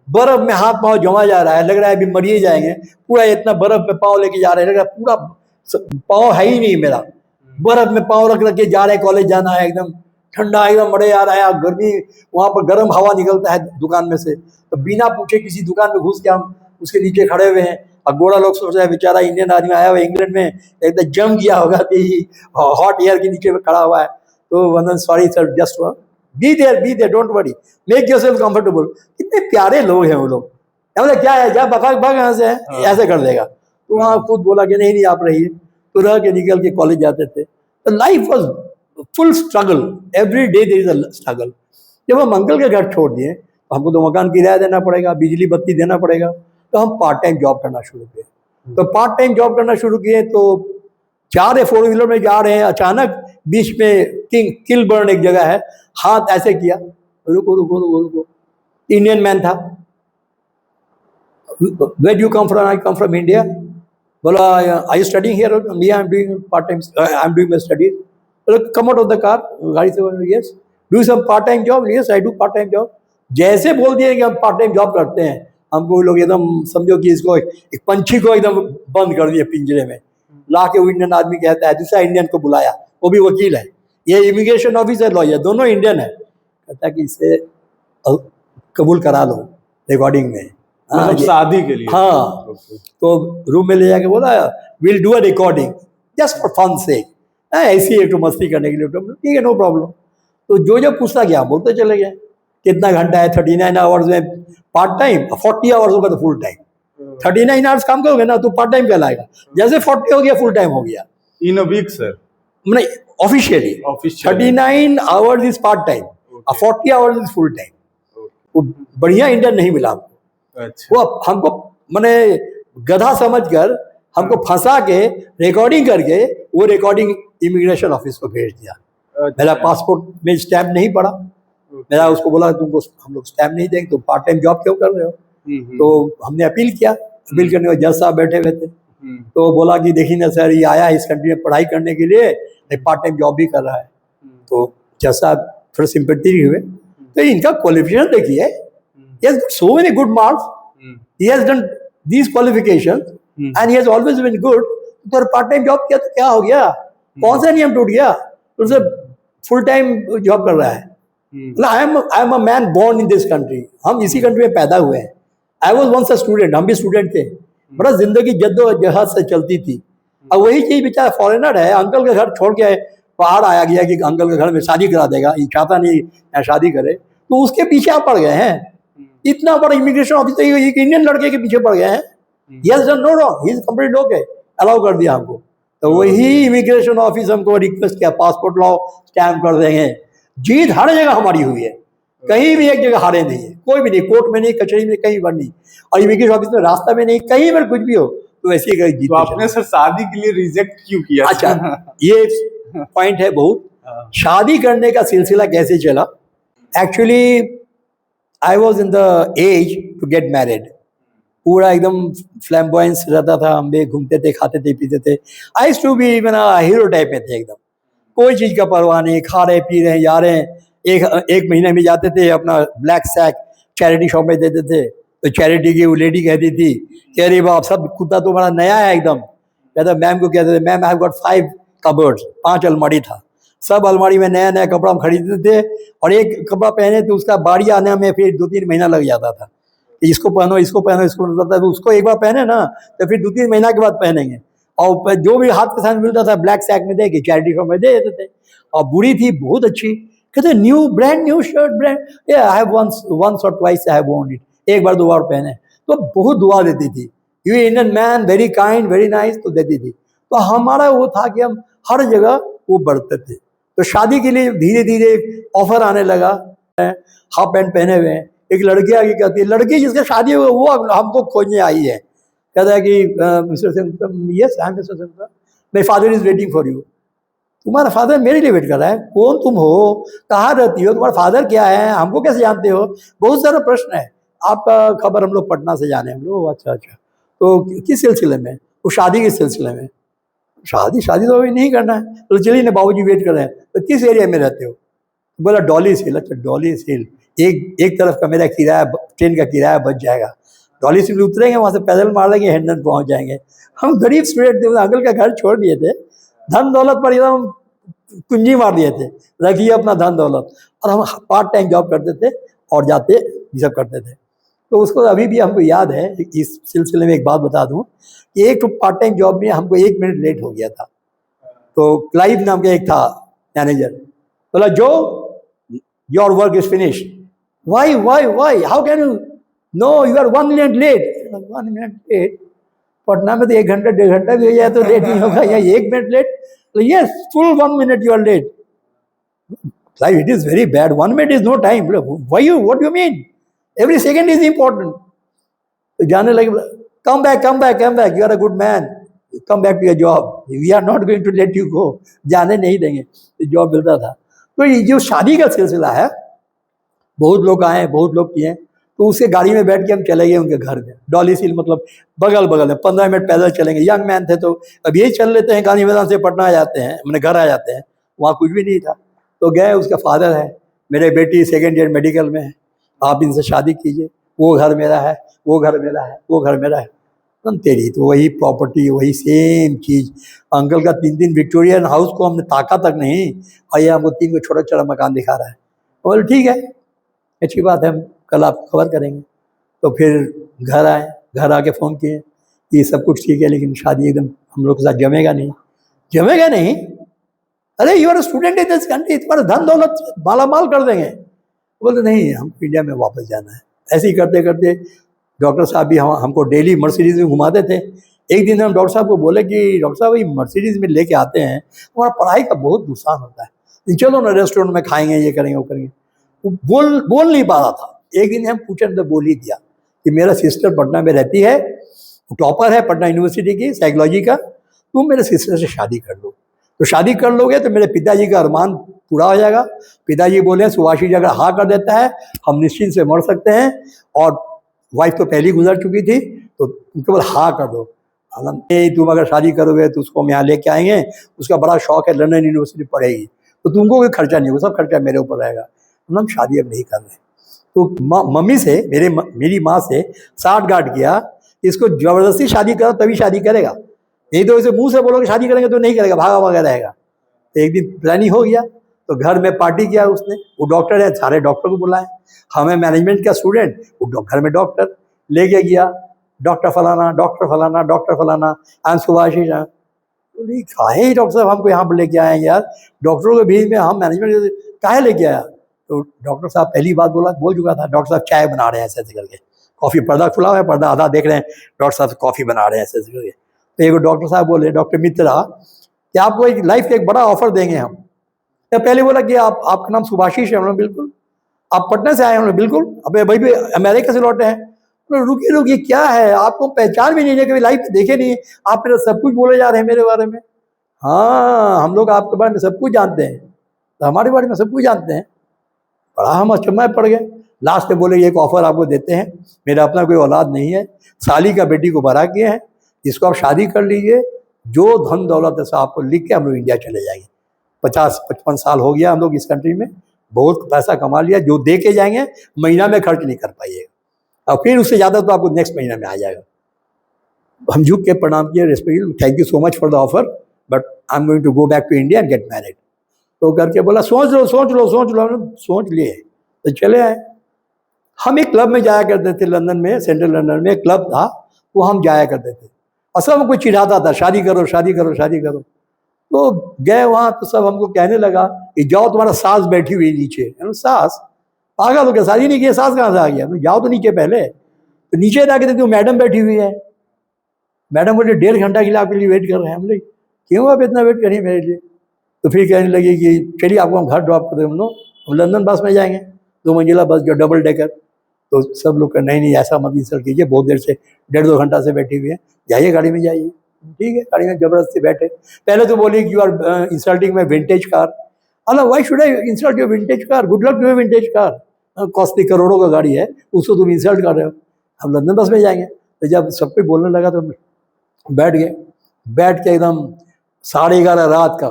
बर्फ में हाथ पाँव जमा जा रहा है, लग रहा है अभी मरिए जाएंगे, पूरा इतना बर्फ में पाँव लेके जा रहे हैं, लग रहा है पूरा पाँव है ही नहीं मेरा, बर्फ में पाँव रख रख के जा रहे हैं, कॉलेज जाना है, एकदम ठंडा एकदम मरे आ रहा है, गर्मी, वहाँ पर गर्म हवा निकलता है दुकान में से, तो बिना पूछे किसी दुकान में घुस के हम उसके नीचे खड़े हुए हैं। और गोरा लोग सोच रहे हैं बेचारा इंडियन आदमी आया हुआ इंग्लैंड में, एकदम जम गया होगा कि हॉट एयर के नीचे में खड़ा हुआ है। तो वंदन sorry sir, just be there, don't worry, make yourself comfortable. कितने प्यारे लोग हैं वो लोग, मतलब क्या है, जा बका भाग यहाँ से है, ऐसे कर देगा। तो वहाँ खुद बोला कि नहीं आप रहिए, तो रह के निकल के कॉलेज जाते थे। तो life was full struggle, every day there is a struggle. जब हम अंकल के घर छोड़ दिए तो हमको तो मकान किराया देना पड़ेगा, बिजली बत्ती देना पड़ेगा, तो हम पार्ट टाइम जॉब करना शुरू किए। तो पार्ट टाइम जॉब करना शुरू किए तो 4 4 व्हीलर में जा रहे हैं, अचानक बीच में किलबर्न एक जगह है, हाथ ऐसे किया, रुको रुको रुको रुको, इंडियन मैन था। Where do you come from? I come from India. बोला are you studying here? Yeah, I'm doing part time. I'm doing my studies. बोला come out of the car. गाड़ी से बोला yes. Do some part time job? Yes, I do part time job. जैसे बोल दिए कि हम पार्ट टाइम जॉब करते हैं, हमको लोग एकदम समझो कि इसको एक पंछी को एकदम बंद कर दिया पिंजरे में, ला के वो इंडियन आदमी कहता है, दूसरा इंडियन को बुलाया, वो भी वकील है, ये इमिग्रेशन ऑफिसर लॉयर दोनों इंडियन है, कहता है कि इसे कबूल करा लो रिकॉर्डिंग में, मतलब शादी के लिए। हाँ, तो रूम में ले जाके बोला will do a recording just for fun से, ऐसी एक तो मस्ती करने के लिए, ठीक है नो प्रॉब्लम। तो जो पूछता गया बोलते चले गए। कितना घंटा है, 39 आवर्स में पार्ट टाइम, 40 आवर्स होगा तो फुल टाइम। 39 आवर्स काम करोगे ना तो पार्ट टाइम कहलाएगा, जैसे 40 हो गया फुल टाइम हो गया इन अ वीक सर, नहीं officially 39 hours is part time, 40 hours is full time. वो बढ़िया इंडियन नहीं मिला हमको। अच्छा। वो हमको मैंने गधा समझकर हमको फंसा के रिकॉर्डिंग करके वो रिकॉर्डिंग इमिग्रेशन ऑफिस को भेज दिया। मेरा पासपोर्ट में स्टैम्प नहीं पड़ा, मेरा उसको बोला तुमको हम लोग स्टैम्प नहीं देंगे, तुम पार्ट टाइम जॉब क्यों कर रहे हो। तो हमने अपील किया, अपील करने में जज साहब बैठे हुए थे, तो बोला कि देखिए ना सर, ये आया इस कंट्री में पढ़ाई करने के लिए, पार्ट टाइम जॉब भी कर रहा है। तो जज साहब थोड़ा सिंपैथी हुए, तो इनका क्वालिफिकेशन देखिए, he has got so many good marks, he has done these qualifications and he has always been good। तो पार्ट टाइम जॉब किया तो क्या हो गया, कौन सा नियम टूट गया, तो फुल टाइम जॉब कर रहा है। I am a man born in this country, हम इसी कंट्री में पैदा हुए हैं। I was once a student, हम भी स्टूडेंट थे, बड़ा जिंदगी जद्दोजहद से चलती थी। अब वही चीज बेचारा फॉरेनर है, अंकल के घर छोड़ के पहाड़ आया गया कि अंकल के घर में शादी करा देगा, ये चाहता नहीं यहाँ शादी करे, तो उसके पीछे आप पड़ गए हैं। इतना बड़ा इमिग्रेशन ऑफिसर एक इंडियन लड़के के पीछे पड़ गए हैं। Yes done no wrong, he is complete okay, allow कर दिया हमको। तो वही इमिग्रेशन ऑफिस हमको रिक्वेस्ट किया, पासपोर्ट लाओ, स्टैम्प कर देंगे। जीत हर जगह हमारी हुई है, कहीं भी एक जगह हारे नहीं है, कोई भी नहीं, कोर्ट में नहीं, कचहरी में, कहीं पर नहीं, और इमिग्रेशन ऑफिस में रास्ता में नहीं, कहीं पर कुछ भी हो तो वैसे ही जीत। तो आपने सर शादी के लिए रिजेक्ट क्यों किया? अच्छा, ये पॉइंट है बहुत। शादी करने का सिलसिला कैसे चला, actually I was in the age to get married, पूरा एकदम फ्लैम्बॉयंस रहता था, हम भी घूमते थे, खाते थे, पीते थे। I used to be hero type में थे एकदम, कोई चीज़ का परवाह नहीं, खा रहे पी रहे जा रहे हैं। एक महीने में जाते थे, अपना ब्लैक सैक चैरिटी शॉप में देते थे, तो चैरिटी की वो लेडी कहती थी कि अरे बाप सब कुत्ता तो बड़ा नया है एकदम। कहता मैम को कहते थे ma'am I have got 5 cupboards, 5 अलमारी था, सब अलमारी में नया नया कपड़ा हम खरीदते थे, और एक कपड़ा पहने तो उसका बारी आने में फिर 2-3 महीना लग जाता था, इसको पहनो इसको पहनो इसको पहनो, तो उसको एक बार पहने ना तो फिर 2-3 महीना के बाद पहनेंगे। और जो भी हाथ के साथ मिलता था ब्लैक सैक में दे के चैरिटी शॉप में दे देते थे। और बुरी थी बहुत अच्छी, कहते new brand new shirt brand, I have once or twice I have worn it, एक बार 2 बार पहने, तो बहुत दुआ देती थी। You Indian man very kind very nice, तो देती थी। तो हमारा वो था कि हम हर जगह वो बढ़ते थे। तो शादी के लिए धीरे धीरे ऑफर आने लगा, हाफ पैंट पहने हुए हैं, एक लड़की आगे कहती है, लड़की जिसका शादी हुआ वो हमको खोजने आई है, कहता है कि mister Singh, yes I am mister Singh, my father is waiting for you. तुम्हारा फादर मेरे लिए वेट कर रहा है, कौन तुम हो, कहाँ रहती हो, तुम्हारा फादर क्या है, हमको कैसे जानते हो, बहुत सारा प्रश्न है। आपका खबर हम लोग पटना से जाने, हम लोग अच्छा अच्छा, तो किस सिलसिले में, वो शादी के सिलसिले में। शादी तो अभी नहीं करना है, तो चलिए ना बाबूजी वेट कर रहे हैं, तो किस एरिया में रहते हो, बोला डॉली हिल। अच्छा डॉली हिल, एक तरफ का मेरा किराया, ट्रेन का किराया बच जाएगा। डॉली से भी उतरेंगे, वहाँ से पैदल मार लेंगे, हेंडन पहुँच जाएंगे। हम गरीब स्टूडेंट थे, अंकल का घर छोड़ दिए थे, धन दौलत पर एकदम कुंजी मार दिए थे, रखिए अपना धन दौलत, और हम पार्ट टाइम जॉब करते थे और जाते ये सब करते थे। तो उसको अभी भी हमको याद है। इस सिलसिले में एक बात बता दूं, एक पार्ट टाइम जॉब में हमको 1 मिनट लेट हो गया था। तो क्लाइव नाम का एक था मैनेजर, बोला जो your work is finished. Why how can you, no you are 1 minute late. 1 minute late? Patna में तो 1 घंटा 1.5 घंटा भी हो जाए तो लेट नहीं होगा, यहाँ 1 minute late? Yes, full 1 minute you are late. Clive, it is very bad. 1 minute is no time. Why you? What do you mean? Every second is important. तो जाने लगे, come back. You are a good man. Come back to your job. We are not going to let you go. जाने नहीं देंगे। तो job मिलता था। तो ये जो शादी का सिलसिला है, बहुत लोग आए, बहुत लोग किए, तो उसके गाड़ी में बैठ के हम चले गए उनके घर में। डॉली सील मतलब बगल में, 15 मिनट पैदल चलेंगे। यंग मैन थे तो अब यही चल लेते हैं, गांधी मैदान से पटना आ जाते हैं, मैंने घर आ जाते हैं, वहाँ कुछ भी नहीं था। तो गए, उसका फादर है, मेरे बेटी 2nd ईयर मेडिकल में है, आप इनसे शादी कीजिए, वो घर मेरा है, वो घर मेरा है, वो घर मेरा है। तुम तेरी तो वही प्रॉपर्टी, वही सेम चीज़। अंकल का 3 विक्टोरियन हाउस को हमने ताका तक नहीं, और ये हमको 3 को छोटा छोटा मकान दिखा रहा है। बोले ठीक है, अच्छी बात है, हम कल आपको खबर करेंगे। तो फिर घर आए, घर आके फ़ोन किए, ये सब कुछ ठीक है लेकिन शादी एकदम हम लोग के साथ जमेगा नहीं। अरे you are student in this country, तुम्हारा धन दौलत माला माल कर देंगे। बोलते नहीं, हमको इंडिया में वापस जाना है। ऐसे ही करते करते डॉक्टर साहब भी हमको डेली मर्सिडीज़ में घुमाते थे। एक दिन हम डॉक्टर साहब को बोले कि डॉक्टर साहब, ये मर्सिडीज़ में लेके आते हैं, हमारा पढ़ाई का बहुत नुकसान होता है, चलो ना रेस्टोरेंट में खाएंगे, ये करेंगे, वो करेंगे। वो बोल नहीं पा रहा था। एक दिन हम पूछे तो बोल ही दिया कि मेरा सिस्टर पटना में रहती है, टॉपर है पटना यूनिवर्सिटी की साइकोलॉजी का, तुम मेरे सिस्टर से शादी कर लो। तो शादी कर लोगे तो मेरे पिताजी का अरमान पूरा हो जाएगा। पिताजी बोले सुभाषी अगर हाँ कर देता है, हम निश्चिंत से मर सकते हैं, और वाइफ तो पहले गुजर चुकी थी, तो केवल हाँ कर दो। तुम अगर शादी करोगे तो उसको हम यहाँ लेके आएंगे, उसका बड़ा शौक है, लंदन यूनिवर्सिटी पढ़ेगी, तो तुमको कोई खर्चा नहीं होगा, सब खर्चा मेरे ऊपर रहेगा। हम शादी अब नहीं कर रहे। तो मम्मी से, मेरी माँ से साठ गांठ किया, इसको जबरदस्ती शादी करो तभी शादी करेगा, नहीं तो इसे मुंह से बोलोगे शादी करेंगे तो नहीं करेगा, भागा रहेगा। तो एक दिन प्लानिंग हो गया, तो घर में पार्टी किया उसने। वो डॉक्टर है, सारे डॉक्टर को बुलाए, हमें मैनेजमेंट का स्टूडेंट, वो घर में डॉक्टर लेके गया, डॉक्टर फलाना, आई एम सुभाषी झा। काहे डॉक्टर साहब हमको यहाँ पर लेके आए यार, डॉक्टरों के भीड़ में हम मैनेजमेंट काहे लेके आया? तो डॉक्टर साहब पहली बात बोल चुका था, डॉक्टर साहब चाय बना रहे हैं ऐसे करके, कॉफ़ी, पर्दा खुला हुआ है, पर्दा आधा देख रहे हैं, डॉक्टर साहब कॉफ़ी बना रहे हैं ऐसे करके। तो एक डॉक्टर साहब बोले, डॉक्टर मित्रा, कि आपको एक लाइफ का एक बड़ा ऑफर देंगे हम। तो पहले बोला कि आपका नाम सुभाषी है? हमने बिल्कुल। आप पटना से आए? हमने बिल्कुल। अबे भाई अमेरिका से लौटे हैं? रुकिए क्या है, आपको पहचान भी नहीं है, कभी लाइफ देखे नहीं, आप मेरा सब कुछ बोले जा रहे हैं मेरे बारे में। हाँ, हम लोग आपके बारे में सब कुछ जानते हैं, तो हमारे बारे में सब कुछ जानते हैं। बड़ा हम अचंभे पड़ गए। लास्ट में बोले एक ऑफर आपको देते हैं, मेरा अपना कोई औलाद नहीं है, साली का बेटी को बड़ा किए हैं, जिसको आप शादी कर लीजिए, जो धन दौलत है सब आपको लिख के हम लोग इंडिया चले जाएंगे। 50-55 साल हो गया हम लोग इस कंट्री में, बहुत पैसा कमा लिया, जो दे के जाएंगे महीना में खर्च नहीं कर पाइएगा, और फिर उससे ज़्यादा तो आपको नेक्स्ट महीना में आ जाएगा। हम झुक के प्रणाम किए, respect, thank you so much for the offer, but I am going to go back to India and get married. तो करके बोला सोच लो, सोच लिए, तो चले आए। हम एक क्लब में जाया करते थे लंदन में, सेंट्रल लंदन में एक क्लब था, वो हम जाया करते थे, और सब हमको चिढ़ाता था, शादी करो। तो गए वहाँ, तो सब हमको कहने लगा कि जाओ, तुम्हारा सास बैठी हुई नीचे। सास? पागल हो गया, शादी नहीं किया, सास कहाँ से आ गया? तो जाओ तो नीचे पहले। तो नीचे जाके देखते मैडम बैठी हुई है। मैडम बोले 1.5 घंटा के लिए आपके लिए वेट कर रहे हैं। हम लोग क्यों आप इतना वेट करिए मेरे लिए? तो फिर कहने लगे कि चलिए आपको हम घर ड्रॉप कर दें, हम लंदन बस में जाएंगे, 2 मंजिला बस जो डबल डेकर। तो सब लोग कहे नहीं ऐसा मत इंसल्ट कीजिए, बहुत देर से 1.5-2 घंटा से बैठी हुई है, जाइए गाड़ी में जाइए। ठीक है, गाड़ी में जबरदस्ती बैठे। पहले तो बोली कि you are insulting my vintage car. अल्लाह, why should I insult your vintage car? Good luck to your vintage car, costly करोड़ों का गाड़ी है, उसको तुम इंसल्ट कर रहे हो। हम लंदन बस में जाएंगे। तो जब सब कोई बोलने लगा तो बैठ गए। बैठ के एकदम 11:30 रात का,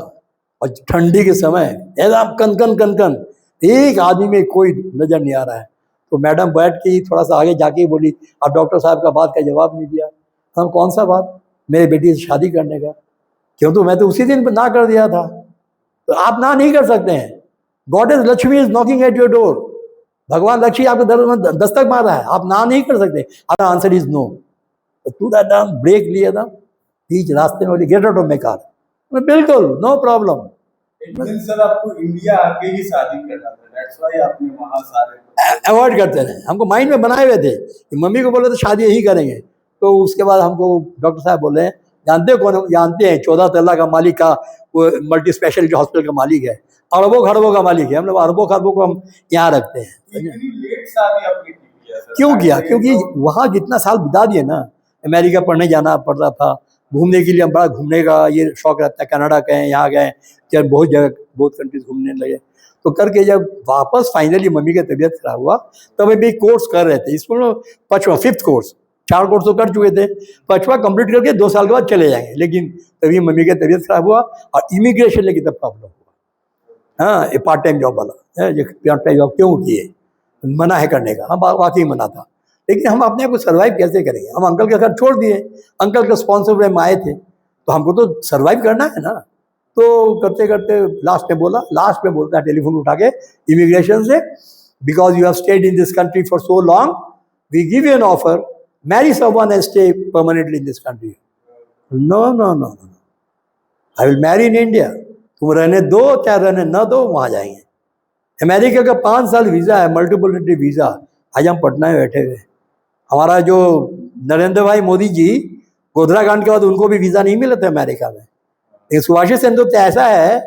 और ठंडी के समय एकदम कन एक आदमी में कोई नजर नहीं आ रहा है। तो मैडम बैठ के थोड़ा सा आगे जाके बोली, अब डॉक्टर साहब का बात का जवाब नहीं दिया। हम कौन सा बात, मेरे बेटी से शादी करने का, क्यों तो मैं तो उसी दिन ना कर दिया था। तो आप ना नहीं कर सकते हैं। God is Lakshmi is knocking at your door, भगवान लक्ष्मी आपके दर में दस्तक मार रहा है, आप ना नहीं कर सकते। आपका आंसर इज नो। तो तू दैट ब्रेक लिया था बीच रास्ते में, बोली get out of my car. बिल्कुल नो प्रॉब्लम। सर आपको इंडिया आके ही शादी करना था, दैट्स व्हाई आपने वहां सारे अवॉइड करते रहे। हमको माइंड में बनाए हुए थे कि मम्मी को बोले तो शादी यही करेंगे। तो उसके बाद हमको डॉक्टर साहब बोले, जानते हो कौन, जानते हैं 14 तल्ला का मालिक का, वो मल्टी स्पेशलिटी हॉस्पिटल का मालिक है, अरबों खरबों का मालिक है। हम लोग अरबों खरबों को हम यहाँ रखते हैं। इतनी लेट शादी आपने की है सर? क्यों किया? क्योंकि वहाँ जितना साल बिता दिए ना, अमेरिका पढ़ने जाना पड़ता था, घूमने के लिए हम बड़ा घूमने का ये शौक रहता है। कनाडा गए, यहाँ गए, जब बहुत जगह बहुत कंट्रीज घूमने लगे। तो करके जब वापस फाइनली मम्मी की तबीयत खराब हुआ, तब भी कोर्स कर रहे थे इसमें, 5वां 5th कोर्स, 4 कोर्स तो कर चुके थे, 5वां कंप्लीट करके 2 साल के बाद चले जाएंगे। लेकिन तभी मम्मी की तबीयत खराब हुआ और इमिग्रेशन लेके तब प्रॉब्लम हुआ। हाँ, ये पार्ट टाइम जॉब वाला, ये पार्ट टाइम जॉब क्यों किए, मना है करने का। हम वाकई मना था, लेकिन हम अपने आप को सर्वाइव कैसे करेंगे। हम अंकल के घर छोड़ दिए, अंकल के स्पॉन्सर में आए थे, तो हमको तो सर्वाइव करना है ना। तो करते करते लास्ट में बोलता है टेलीफोन उठा के इमिग्रेशन से, because you have stayed in this country for so long, we give you an offer, marry someone and stay permanently in this country. No no no no, I will marry in India. तुम रहने दो चाहे रहने न दो, वहाँ जाएंगे। America का 5 साल वीज़ा है, मल्टीपल एंट्री वीज़ा। आज हम पटना में बैठे हुए, हमारा जो नरेंद्र भाई मोदी जी, गोधरा कांड के बाद उनको भी वीज़ा नहीं मिले थे अमेरिका में। लेकिन सुभाष चंद्र तो ऐसा है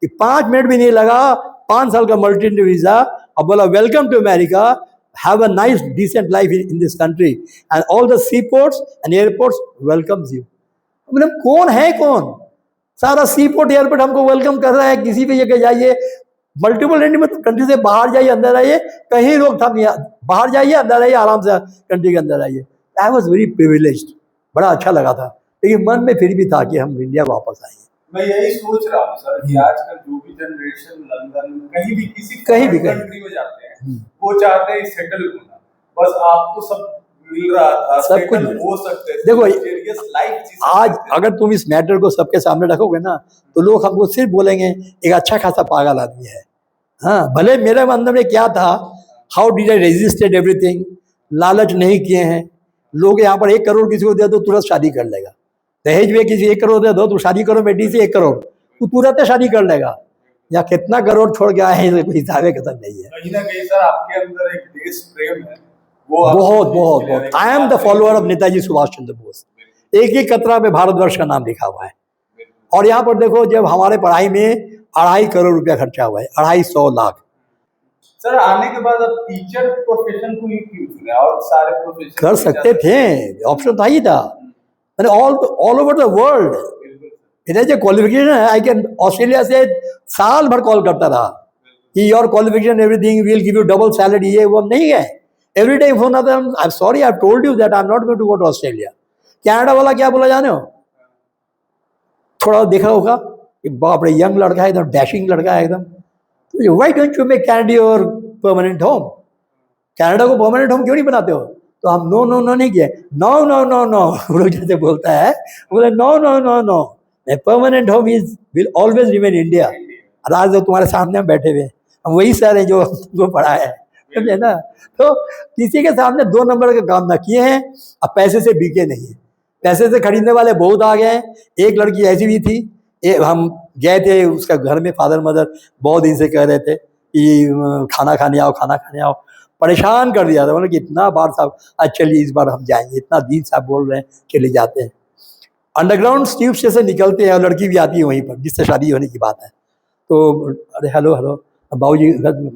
कि 5 मिनट भी नहीं लगा, 5 साल का मल्टी एंट्री वीज़ा, और बोला welcome to America, have a nice decent life in this country and all the sea ports and airports welcomes you. मतलब कौन है कौन, सारा सी पोर्ट एयरपोर्ट हमको वेलकम कर रहा है। किसी भी जगह जाइए, मल्टीपल एंट्री में कंट्री से बाहर जाइए अंदर आइए, कहीं रोकथाम नहीं, बाहर जाइए अंदर आइए, आराम से कंट्री के अंदर आइए। आई वॉज वेरी प्रिविलेज्ड, बड़ा अच्छा लगा था। लेकिन मन में फिर भी था कि हम इंडिया वापस आएंगे। मैं यही सोच रहा हूँ सर कि आजकल जो भी जनरेशन लंदन कहीं भी किसी कहीं भी कंट्री में जाते हैं, वो चाहते हैं सेटल होना। बस आपको सब मिल रहा था, सब कुछ हो सकते थे, देखो लाइफ आज अगर तुम इस मैटर को सबके सामने रखोगे ना, तो लोग हमको सिर्फ बोलेंगे एक अच्छा खासा पागल आदमी है। हाँ, भले मेरे अंदर में क्या था, how did I resisted everything, लालच नहीं किए हैं। लोग यहाँ पर 1 करोड़ किसी को दे दो तुरंत शादी कर लेगा, दहेज में किसी 1 करोड़ दे दो, तो शादी करो बेटी से 1 करोड़, तू तुरंत शादी कर लेगा। या कितना करोड़ छोड़ के आए हैं, कोई हिसाब खत्म नहीं है। कहीं ना कहीं सर आपके अंदर एक देश प्रेम है, वो बहुत बहुत बहुत। I am the follower of Netaji Subhash Chandra Bose. एक ही कतरा में भारतवर्ष का नाम लिखा हुआ है। और यहाँ पर देखो, जब हमारे पढ़ाई में 2.5 करोड़ रुपया खर्चा हुआ है, 250 लाख। सर आने के बाद अब टीचर प्रोफेशन को ही क्यों चुने, और सारे प्रोफेशन कर सकते थे, ऑप्शन था ही था। ऑल ओवर द वर्ल्ड मेरा जो क्वालिफिकेशन है, आई कैन ऑस्ट्रेलिया से साल भर कॉल करता रहा कि your qualification everything will give you double salary, ये वो नहीं है। एवरी टाइम फोन आता है, I am sorry I told you that I am not going to go to Australia. Canada वाला क्या बोला जाने हो, थोड़ा देखा होगा कि बाप रे यंग लड़का है, एकदम डैशिंग लड़का है एकदम, तो why don't you make Canada your permanent home, Canada को परमानेंट होम क्यों नहीं बनाते हो। तो हम नो नो नो नहीं किए, नो नो नो नो, वो लोग जैसे बोलता है, बोले no no no no, permanent home is will always remain India. और आज जो तुम्हारे सामने हम बैठे हुए, हम वही सर है जो तुमको पढ़ा है, समझे ना। तो किसी के सामने 2 नंबर का काम ना किए हैं, अब पैसे से बिके नहीं है। पैसे से खरीदने वाले बहुत आ गए हैं। एक लड़की ऐसी भी थी, हम गए थे उसका घर में, फादर मदर बहुत दिन से कह रहे थे कि खाना खाने आओ, खाना खाने आओ, परेशान कर दिया था। मतलब कि इतना बार साहब आज चलिए इस बार हम जाएंगे, इतना दिन साहब बोल रहे हैं, चले जाते हैं। अंडरग्राउंड ट्यूब से निकलते हैं और लड़की भी आती है वहीं पर जिससे शादी होने की बात है। तो अरे हेलो हेलो, बाबूजी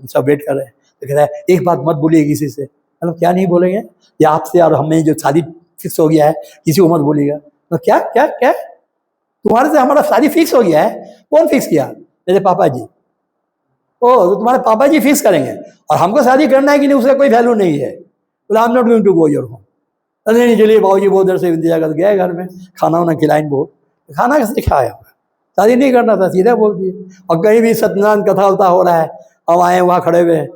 सब वेट कर रहे हैं। तो कह रहा है एक बात मत बोलिए किसी से। मतलब क्या नहीं बोलेंगे, या आपसे और हमें जो शादी फिक्स हो गया है किसी को मत बोलिएगा। तो क्या क्या क्या, तुम्हारे से हमारा शादी फिक्स हो गया है? कौन फिक्स किया? मेरे पापा जी। ओ, तो तुम्हारे पापा जी फिक्स करेंगे और हमको शादी करना है कि नहीं, उसका कोई वैल्यू नहीं है। बोला I am not going to go your home. नहीं चलिए, बाबूजी बहुत देर से इंतजार कर गए घर में, खाना वाना खिलाएंगे। बहुत खाना कैसे खाया होगा, शादी नहीं करना था, सीधा बोल दिए। और कहीं भी सत्यनारायण कथा वथा हो रहा है हम आए वहाँ खड़े हुए हैं,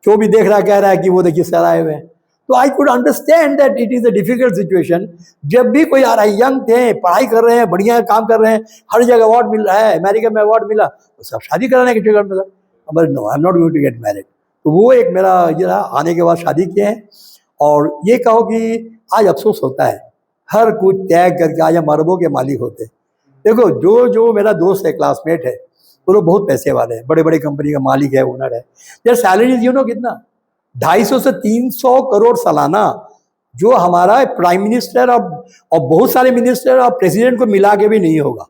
जो भी देख रहा कह रहा है कि वो देखिए सर आए हुए हैं। तो I could understand that it is a difficult situation. जब भी कोई आ रहा है, यंग थे, पढ़ाई कर रहे हैं, बढ़िया काम कर रहे हैं, हर जगह अवार्ड मिल रहा है, अमेरिका में अवार्ड मिला, तो सब शादी कराने के टिकट मिला। But no, I am not going to get married. तो वो एक मेरा ये रहा, आने के बाद शादी किए हैं। और ये कहो कि आज अफसोस होता है, हर कुछ त्याग करके आज हम अरबों के मालिक होते। देखो, जो जो मेरा दोस्त है, क्लासमेट है, वो लोग बहुत पैसे वाले हैं, बड़े बड़े कंपनी का मालिक है, ओनर है। यार सैलरीज यू नो कितना, 250 से 300 करोड़ सालाना, जो हमारा प्राइम मिनिस्टर और बहुत सारे मिनिस्टर और प्रेसिडेंट को मिला के भी नहीं होगा।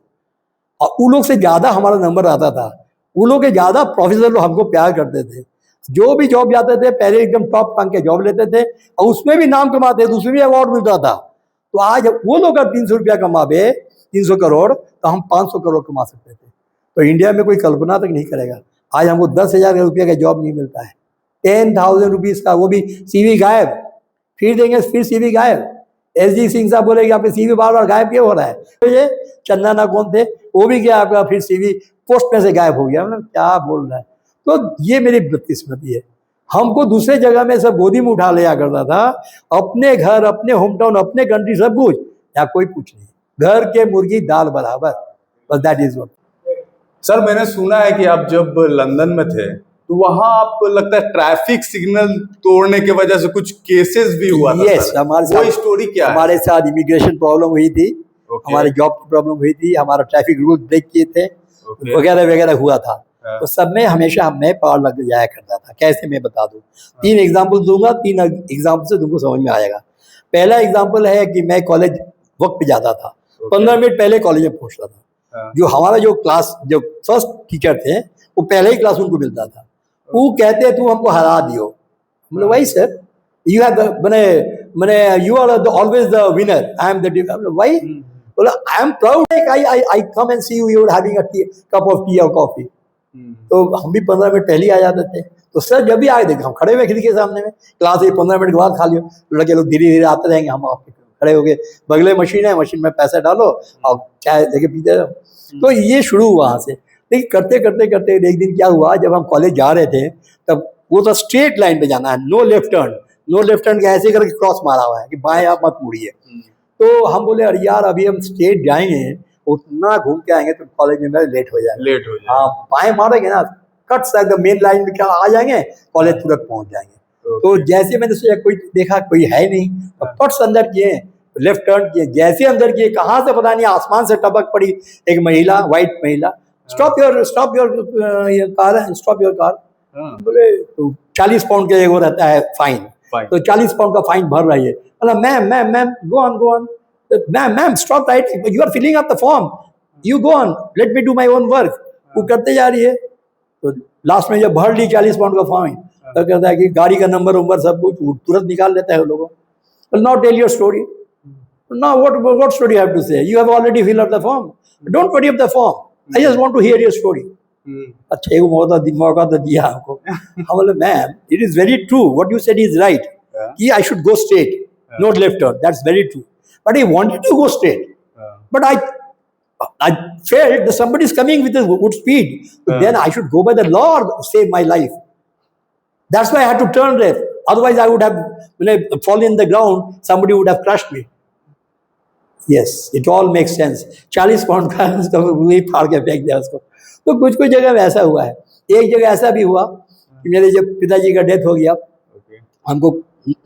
और उन लोग से ज़्यादा हमारा नंबर आता था, उन लोग के ज़्यादा प्रोफेसर लोग हमको प्यार करते थे। जो भी जॉब जाते थे पहले एकदम टॉप रैंक के जॉब लेते थे, और उसमें भी नाम कमाते थे, उसमें भी अवार्ड मिलता था। तो आज वो लोग अगर 300 रुपया कमावे, 300 करोड़, तो हम 500 करोड़ कमा सकते थे। तो इंडिया में कोई कल्पना तक नहीं करेगा। आज हमको 10,000 रुपये का जॉब नहीं मिलता है, 10,000 रुपीज़ का, वो भी सीवी गायब, फिर देंगे फिर सीवी गायब। एसजी सिंह साहब बोले कि आपके सीवी बार बार गायब क्यों हो रहा है। तो ये चंदना कौन थे, वो भी क्या आपका फिर सीवी पोस्ट में से गायब हो गया, मतलब क्या बोल रहा है। तो ये मेरी बदकिस्मती है। हमको दूसरे जगह में सब गोदी में उठा लिया करता था, अपने घर, अपने होम टाउन, अपने कंट्री, सब कुछ, या कोई कुछ नहीं। घर के मुर्गी दाल बराबर, बस दैट इज व्हाट। सर मैंने सुना है कि आप जब लंदन में थे तो वहाँ आप लगता है ट्रैफिक सिग्नल तोड़ने की वजह से कुछ केसेस भी हुआ था। यस, हमारे साथ वो स्टोरी क्या है? हमारे साथ इमिग्रेशन प्रॉब्लम हुई थी, हमारे जॉब की प्रॉब्लम हुई थी, हमारा ट्रैफिक रूल ब्रेक किए थे, वगैरह वगैरह हुआ था। तो सब में हमेशा हमें पावर लग जाया करता था। कैसे, मैं बता दूं, 3 एग्जाम्पल दूंगा, 3 एग्जाम्पल से तुमको समझ में आएगा। पहला एग्जाम्पल है कि मैं कॉलेज वक्त पे जाता था, 15 मिनट पहले कॉलेज में पहुंचता था। जो हमारा जो क्लास, जो फर्स्ट टीचर थे, वो पहले ही क्लास उनको मिलता था। वो कहते तू हमको हरा दियो, मतलब वही सर, यू हैव मैंने you are always the winner, I am the why, बोला I am proud, I come and see you are having a cup of tea और कॉफी। तो हम भी 15 मिनट पहले ही आ जाते थे। तो सर जब भी आए देखे, हम खड़े हुए खिड़की के सामने में, क्लास 15 मिनट के बाद खा लियो, लड़के लोग धीरे धीरे आते रहेंगे, हम आपके खड़े हो गए, बगले मशीन है, मशीन में पैसा डालो और चाय लेके पीते रहो। तो ये शुरू हुआ वहाँ से। लेकिन करते करते करते एक दिन क्या हुआ, जब हम कॉलेज जा रहे थे तब वो तो स्ट्रेट लाइन पे जाना है, no left turn, no left turn के ऐसे करके क्रॉस मारा हुआ है कि बाएं आप मत मुड़िए। तो हम बोले अरे यार अभी हम स्ट्रेट जाएंगे, उतना घूम के आएंगे तो कॉलेज में लेट हो जाएगा। हाँ, बाएं मारेंगे ना, कट साइड मेन लाइन में क्या आ जाएंगे, कॉलेज तुरंत पहुंच जाएंगे। तो जैसे मैंने सोचा कोई देखा कोई है नहीं, तो पट्स अंदर किए, लेफ्ट टर्न किए, जैसे अंदर किए, कहाँ से पता नहीं आसमान से टपक पड़ी एक महिला, व्हाइट महिला, स्टॉप योर कार। बोले तो 40 पाउंड का वो रहता है फाइन, तो 40 पाउंड का फाइन भर रही है। मतलब ma'am go on, ma'am stop right, you are filling up the form, you go on, let me do my own work. वो करते जा रही है। तो लास्ट में जब भर ली 40 पाउंड का फाइन, तो कहता है कि गाड़ी का नंबर सब कुछ तुरंत निकाल लेता है लोगों। Now tell your story. Now what story I have to say? You have already filled up the form. Don't worry up the form. I just want to hear your story. अच्छा एक मौका तो दिया हमको। हम बोले ma'am it is very true what you said is right. कि I should go straight, not left turn. That's very true. But I wanted to go straight. But I felt that somebody is coming with a good speed. So then I should go by the law or save my life. That's why I had to turn left. Otherwise I would have fallen in the ground. Somebody would have crushed me. Yes, it all makes sense. 40 pound का उसका वही फाड़ के फेंक दिया उसको। तो कुछ कुछ जगह में ऐसा हुआ है। एक जगह ऐसा भी हुआ कि मेरे जब पिताजी का डेथ हो गया, हमको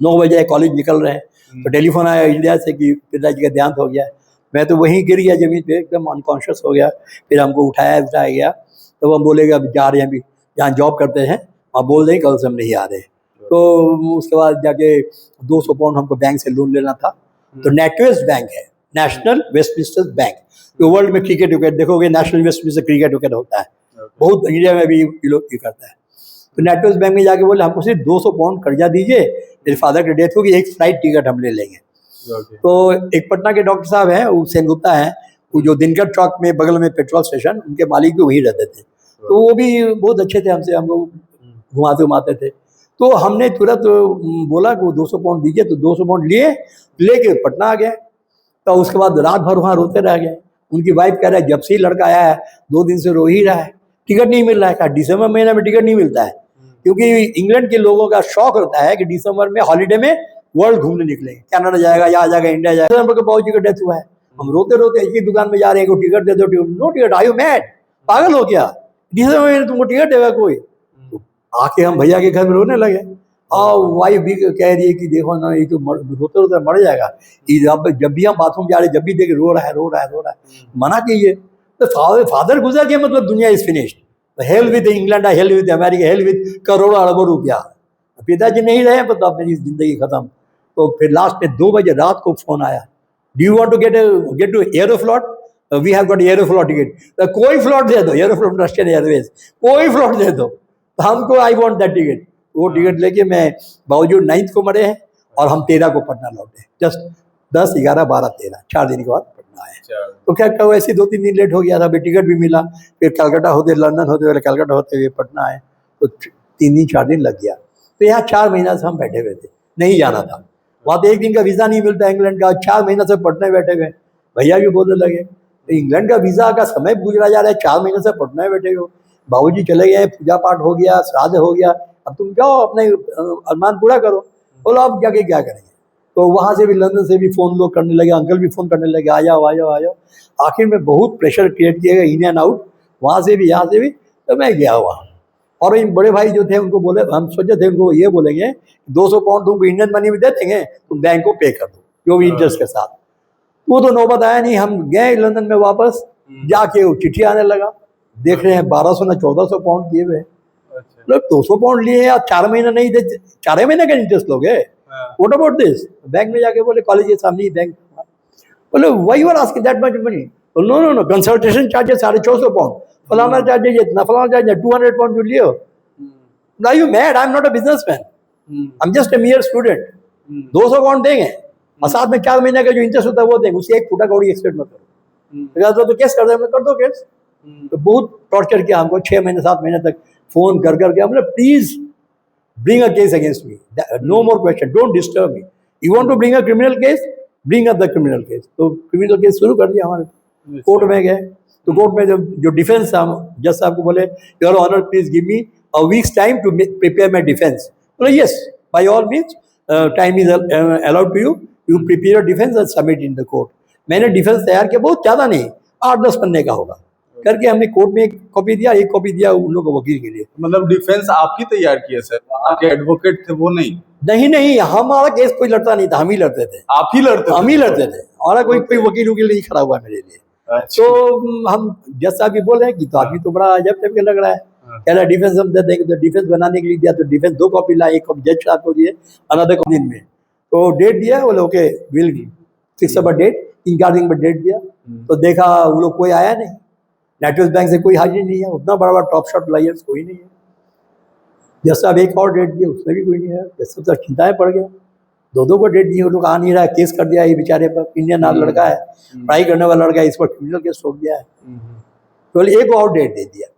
9 बजे कॉलेज निकल रहे हैं, तो टेलीफोन आया इंडिया से कि पिताजी का देहांत हो गया है। मैं तो वहीं गिर गया जमीन पे, एकदम अनकॉन्शियस हो गया। फिर हमको उठाया गया, तो हम बोले अभी जा रहे हैं, अभी जहाँ जॉब करते हैं वहाँ बोल दें कल से हम नहीं आ रहे। तो उसके बाद जाके 200 पाउंड हमको बैंक से लोन लेना था। तो नेटवेस्ट बैंक है, नेशनल वेस्टमिंस्टर बैंक, तो वर्ल्ड में क्रिकेट विकेट देखोगे, नेशनल वेस्टमिंस्टर क्रिकेट विकेट होता है, बहुत इंडिया में भी ये लोग ये करता है। तो नेटवेस्ट बैंक में जाके बोले हमको सिर्फ 200 पाउंड कर्जा दीजिए, मेरे फादर की डेथ होगी, एक फ्लाइट टिकट हम ले लेंगे। तो एक पटना के डॉक्टर साहब हैं, वो सेन गुप्ता हैं, वो जो दिनकर चौक में बगल में पेट्रोल स्टेशन, उनके मालिक भी वहीं रहते थे। तो वो भी बहुत अच्छे थे हमसे, हमको घुमाते घुमाते थे। तो हमने तुरंत बोला कि वो 200 पाउंड दीजिए, तो 200 पाउंड लिए, लेके पटना आ गए। तो उसके बाद रात भर वहाँ रोते रह गए। उनकी वाइफ कह रहा है जब से ही लड़का आया है 2 दिन से रो ही रहा है, टिकट नहीं मिल रहा है। दिसंबर महीने में टिकट नहीं मिलता है, क्योंकि इंग्लैंड के लोगों का शौक रहता है कि दिसंबर में हॉलीडे में वर्ल्ड घूमने निकलेंगे, कनाडा जाएगा, यहाँ जाएगा, इंडिया जाएगा। दिसंबर के बहुत का डेथ हुआ है, हम रोते रोते एक ही दुकान में जा रहे हैं, टिकट दे दो, no ticket, are you mad, पागल हो गया, दिसंबर में तुमको टिकट देगा कोई? तो आके हम भैया के घर में रोने लगे, और वाइफ भी कह रही है कि देखो ना, ये तो रोते रोते मर जाएगा, जब भी हम बाथरूम जा रहे जब भी देखे रो रहा है, मना कीजिए। तो फादर गुजर गया, मतलब दुनिया is finished, hell with England, hell with America, hell with करोड़ों अरबों रुपया। पिताजी नहीं रहे तो अब मेरी जिंदगी खत्म। तो फिर लास्ट में 2 बजे रात को फोन आया, do you want to get to Aeroflot, we have got Aeroflot ticket, कोई फ्लॉट दे दो, एरोफ्लॉट रशियन एयरवेज, कोई फ्लॉट दे दो, तो हमको आई वांट दैट टिकट। वो टिकट लेके मैं बावजूद 9 को मरे हैं, और हम 13 को पटना लौटे, जस्ट 10, 11, 12, 13 4 दिन के बाद पटना आए। तो क्या कहूँ, ऐसे 2-3 दिन लेट हो गया था, टिकट भी मिला, फिर कलकत्ता होते, लंदन होते हुए, कलकत्ता होते हुए पटना आए, तो 3 दिन 4 दिन लग गया। तो यहाँ 4 महीना से हम बैठे हुए थे, नहीं जाना था वहाँ, तो 1 दिन का वीज़ा नहीं मिलता इंग्लैंड का, 4 महीना से पटना बैठे हुए। भैया भी बोलने लगे, तो इंग्लैंड का वीज़ा का समय गुजरा जा रहा है, 4 महीने से पटना बैठे हो, बाबूजी चले गए, पूजा पाठ हो गया, श्राद्ध हो गया, अब तुम जाओ अपने अरमान पूरा करो। बोलो अब जाके क्या करेंगे? तो वहाँ से भी, लंदन से भी फ़ोन लोग करने लगे, अंकल भी फ़ोन करने लगे, आ जाओ आ जाओ आ जाओ। आखिर में बहुत प्रेशर क्रिएट किया गया, इन एंड आउट, वहाँ से भी यहाँ से भी, तो मैं गया वहाँ। और इन बड़े भाई जो थे उनको बोले, हम सोचे थे उनको ये बोलेंगे 200 पाउंड तुमको इंडियन मनी में दे देंगे, तुम बैंक को पे कर दो, जो भी इंटरेस्ट के साथ। वो तो नौबत आया नहीं, हम गए लंदन में वापस, जाके वो चिट्ठी आने लगा, देख रहे हैं 1200 ना 1400 पाउंड दिए हुए। मतलब 200 पाउंड लिए और 4 महीने नहीं दे, 4 महीने का इंटरेस्ट लोगे, व्हाट अबाउट दिस? बैंक में जाके बोले, कॉलेज के सामने ही बैंक, बोले why you are asking that much money? No no no, consultation charges 450 pound, फलाना चार्जेस इतना, फलाना चार्जेस 200 पाउंड जो लियो। Are you mad? I'm not a businessman. I'm just a mere student. 200 pound देंगे और साथ में 4 महीने का जो इंटरेस्ट होता है वो देंगे, उससे 1 फुटा कौड़ी एक्सपेक्ट मत करो। तो केस कर दो, कर दो केस। तो बहुत टॉर्चर किया हमको, 6 महीने 7 महीने तक फोन कर करके, हमने please bring a case against me, no more question, don't disturb me, you want to bring a criminal case, bring up the criminal case. तो क्रिमिनल केस शुरू कर दिया हमारे, कोर्ट में गए। तो कोर्ट में जो डिफेंस था, जज साहब को बोले, your honour please give me a week's time to prepare my defense. Well, yes, by all means, time is allowed to you. You prepare your defense and submit in the court. मैंने defence तैयार किया, बहुत ज़्यादा नहीं, 8-10 पन्ने का होगा, करके हमने कोर्ट में 1 कॉपी दिया, 1 कॉपी दिया उन लोगों को वकील के लिए। मतलब डिफेंस आप ही तैयार किए सर, वहाँ के एडवोकेट थे वो नहीं? नहीं, हमारा केस कोई लड़ता नहीं था, हम ही लड़ते थे। आप ही लड़ते? हम ही लड़ते थे, हमारा कोई वकील नहीं खड़ा हुआ मेरे लिए। तो हम जज साहब भी बोल रहे हैं कि तो आदमी तो बड़ा अजब टाइप के लग रहा है, कह रहा डिफेंस हम दे देंगे। तो डिफेंस बनाने के लिए दिया, तो डिफेंस 2 कॉपी ला, 1 कॉपी जज साहब को दिए, अनदर कॉपी दिन में। तो डेट दिया, बोले okay will fix a date, 3-4 दिन में डेट दिया। तो देखा वो लोग कोई आया नहीं, नेटवर्क बैंक से कोई हाजिर नहीं है, उतना बड़ा बड़ा टॉप शॉट लायर्स कोई नहीं है। जज साहब 1 और डेट दिया, उसमें भी कोई नहीं है। जज साहब चिंताएं पड़ गया, 2-2 को डेट दिए, वो लोग आ नहीं रहा है, केस कर दिया ये बेचारे पर, इंडियन लड़का है, पढ़ाई करने वाला लड़का है, इस पर क्रिमिनल केस ठोक दिया है। तो 1 और डेट दे दिया।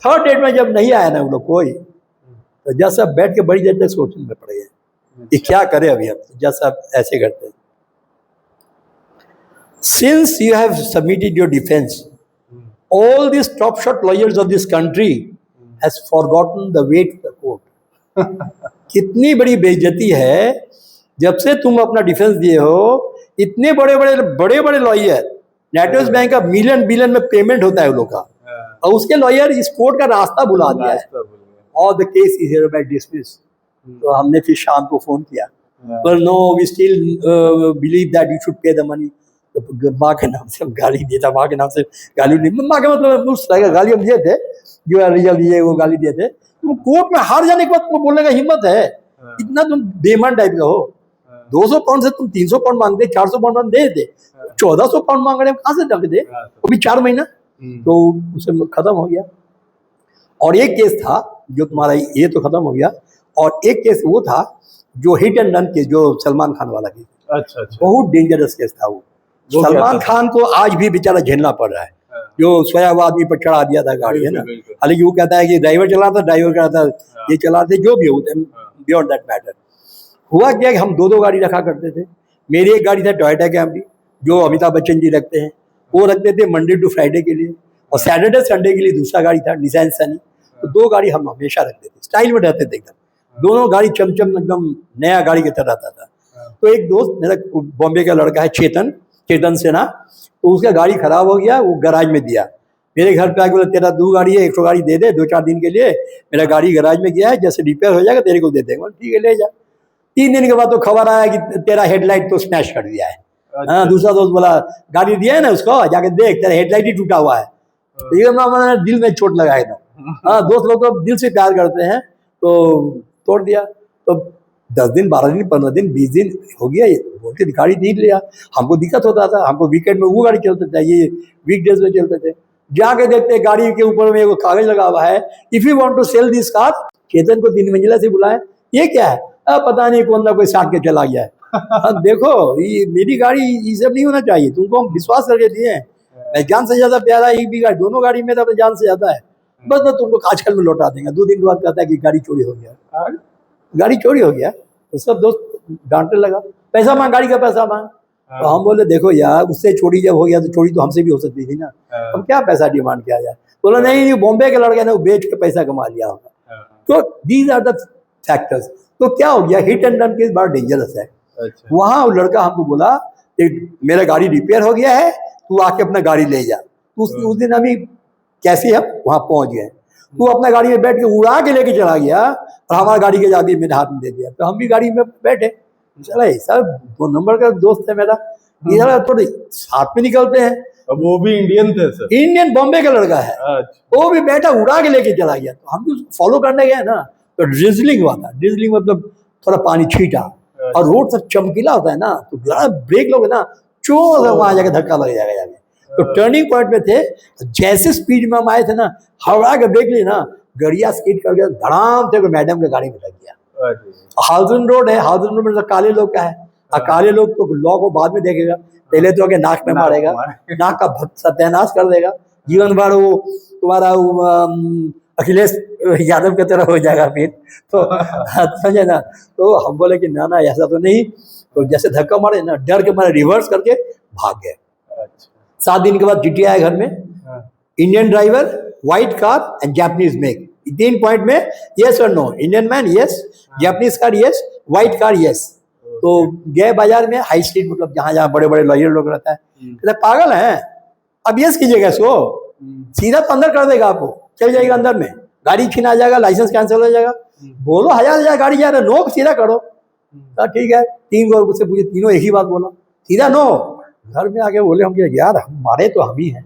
3rd डेट में जब नहीं आया ना वो लोग कोई, तो जज साहब बैठ के बड़ी देर तक सोचने में पड़ गए कि क्या करें अभी हम। जज साहब ऐसे करते हैं, since you have submitted your defence, all this top shot lawyers of this country has forgotten the way to the court. कितनी बड़ी बेइज्जती है, जब से तुम अपना डिफेंस दिए हो, इतने बड़े बड़े लॉयर, नेटवर्क बैंक का मिलियन में पेमेंट होता है वो लोग का, और उसके लॉयर इस कोर्ट का रास्ता बुला दिया है, और the case is hereby dismiss. तो हमने फिर शाम को फोन किया, पर no we still believe that you should pay the money. तो माँ के नाम से हम गाली दिए था, माँ के नाम से गाली नहीं, माँ के मतलब उस तरह का गाली हम दिए थे, जो रियल दिए वो गाली दिए थे। तुम कोर्ट में हार जाने के बाद तुमको बोलने का हिम्मत है, इतना तुम बेईमान टाइप का हो। 200 पाउंड से तुम 300 पाउंड मांगते, 400 पाउंड दे देते, 1400 पाउंड मांग रहे हैं, कहाँ से जाके दे, वो भी 4 महीना। तो उसे खत्म हो गया। और एक केस था जो तुम्हारा ये तो खत्म हो गया, और एक केस वो था जो हिट एंड रन केस, जो सलमान खान वाला केस। अच्छा। बहुत डेंजरस केस था वो। सलमान खान को आज भी बेचारा झेलना पड़ रहा है, जो सोया हुआ आदमी पर चढ़ा दिया था गाड़ी, है ना। हालांकि वो कहता है कि ड्राइवर चला था, ये चला थे, जो भी हो, बियॉन्ड दैट मैटर। हुआ क्या कि हम 2 गाड़ी रखा करते थे। मेरी एक गाड़ी था टोयोटा कैमरी, जो अमिताभ बच्चन जी रखते हैं, वो रखते थे मंडे टू फ्राइडे के लिए, और सैटरडे संडे के लिए दूसरा गाड़ी था निसान सनी। तो 2 गाड़ी हम हमेशा रखते थे, स्टाइल में रहते थे एकदम। दोनों गाड़ी चमचम एकदम नया गाड़ी की तरह रहता था। तो एक दोस्त मेरा बॉम्बे का लड़का है चेतन सेना, तो उसका गाड़ी खराब हो गया, वो गैराज में दिया। मेरे घर पे आके बोला तेरा 2 गाड़ी है, 100 गाड़ी दे दे 2-4 दिन के लिए, मेरा गाड़ी गैराज में गया है, जैसे रिपेयर हो जाएगा तेरे को दे देंगे। ठीक है ले जा। 3 दिन के बाद तो खबर आया कि तेरा हेडलाइट तो स्मैश कर दिया है। हाँ, दूसरा दोस्त बोला गाड़ी दिया है ना उसको, जाके देख तेरा हेडलाइट ही टूटा हुआ है। तो दिल में चोट लगाया था। हाँ, दोस्त लोग तो दिल से प्यार करते हैं, तो तोड़ दिया। तो 10 दिन 12 दिन 15 दिन 20 दिन हो गया, बोलते गाड़ी नहीं लिया। हमको दिक्कत होता था, हमको वीकेंड में वो गाड़ी चलते थे, ये वीकडेज में चलते थे। जाके देखते गाड़ी के ऊपर में एक कागज लगा हुआ है, if you want to sell this car. Chetan को 3 मंजिला से बुलाए, ये क्या है? पता नहीं कौन ना कोई साट के चला गया है। देखो ये मेरी गाड़ी, ये सब नहीं होना चाहिए, तुमको हम विश्वास करके दिए हैं। मैं जान से ज्यादा प्यारा, एक भी गाड़ी, दोनों गाड़ी में तो जान से ज्यादा है। बस मैं तुमको आजकल में लौटा देंगे। 2 दिन के बाद कहता है कि गाड़ी चोरी हो गया। गाड़ी चोरी हो गया तो सब दोस्त डांटने लगा, पैसा मांग, गाड़ी का पैसा मांग। तो हम बोले देखो यार, उससे चोरी जब हो गया तो चोरी तो हमसे भी हो सकती थी ना, हम क्या पैसा डिमांड किया जाए। बोला नहीं, बॉम्बे के लड़के ने वो बेच के पैसा कमा लिया होगा। तो दीज आर द फैक्टर्स। तो क्या हो गया, हिट एंड रन केस बड़ा डेंजरस है। वहाँ वो लड़का हमको बोला मेरा गाड़ी रिपेयर हो गया है, तू आके अपना गाड़ी ले जा। उस दिन अभी कैसे हम वहाँ पहुँच गए, तू अपना गाड़ी में बैठ के उड़ा के लेके चला गया और हमारा गाड़ी के चाबी मेरे हाथ में दे दिया। तो हम भी गाड़ी में बैठे, चला सर 2 नंबर का दोस्त है मेरा, इधर थोड़े साथ में निकलते हैं। अब वो भी इंडियन थे सर? इंडियन, बॉम्बे का लड़का है। वो भी बैठा उड़ा के लेके चला गया। तो हम भी फॉलो करने गए ना, तो ड्रिजलिंग हुआ था। ड्रिजलिंग मतलब थोड़ा पानी छीटा, और रोड सब चमकीला होता है ना, तो ब्रेक लोगे ना, चोर वहां जाके धक्का लग जाएगा जाके। तो टर्निंग पॉइंट में थे, जैसे स्पीड में हम आए थे ना, हवा के ब्रेक ली ना, गड़िया स्किड कर गया, धड़ाम से मैडम के गाड़ी में लग गया। हाउसन रोड है, हाउसन रोड में तो काले लोग का है, और काले लोग तो लॉ को बाद में देखेगा, पहले तो आगे नाक में मारेगा, नाक का सत्यानाश कर देगा, जीवन भर वो तुम्हारा अखिलेश यादव की तरह हो जाएगा फिर। तो समझे ना। तो हम बोले कि ना ना ऐसा तो नहीं। तो जैसे धक्का मारे ना, डर के मारे रिवर्स करके भाग गए। 7 दिन के बाद जीटी आया घर में, Indian driver, white car and Japanese make. 3 point में यस और no, Indian man yes, Japanese car yes, white car yes. तो गए बाजार में, हाई स्ट्रीट, मतलब जहाँ जहाँ बड़े बड़े लॉयर लोग रहता है, कहते पागल है, अब यस कीजिएगा इसको, सीधा तो अंदर कर देगा, आपको चल जाएगा अंदर में, गाड़ी छीना जाएगा, लाइसेंस कैंसिल हो जाएगा। बोलो 1000 गाड़ी जा रहा है, नो सीधा करो। ठीक है, 3 लोग उससे पूछे, तीनों एक ही बात बोला, सीधा नो। घर में आके बोले हम यार हमारे तो हम ही हैं,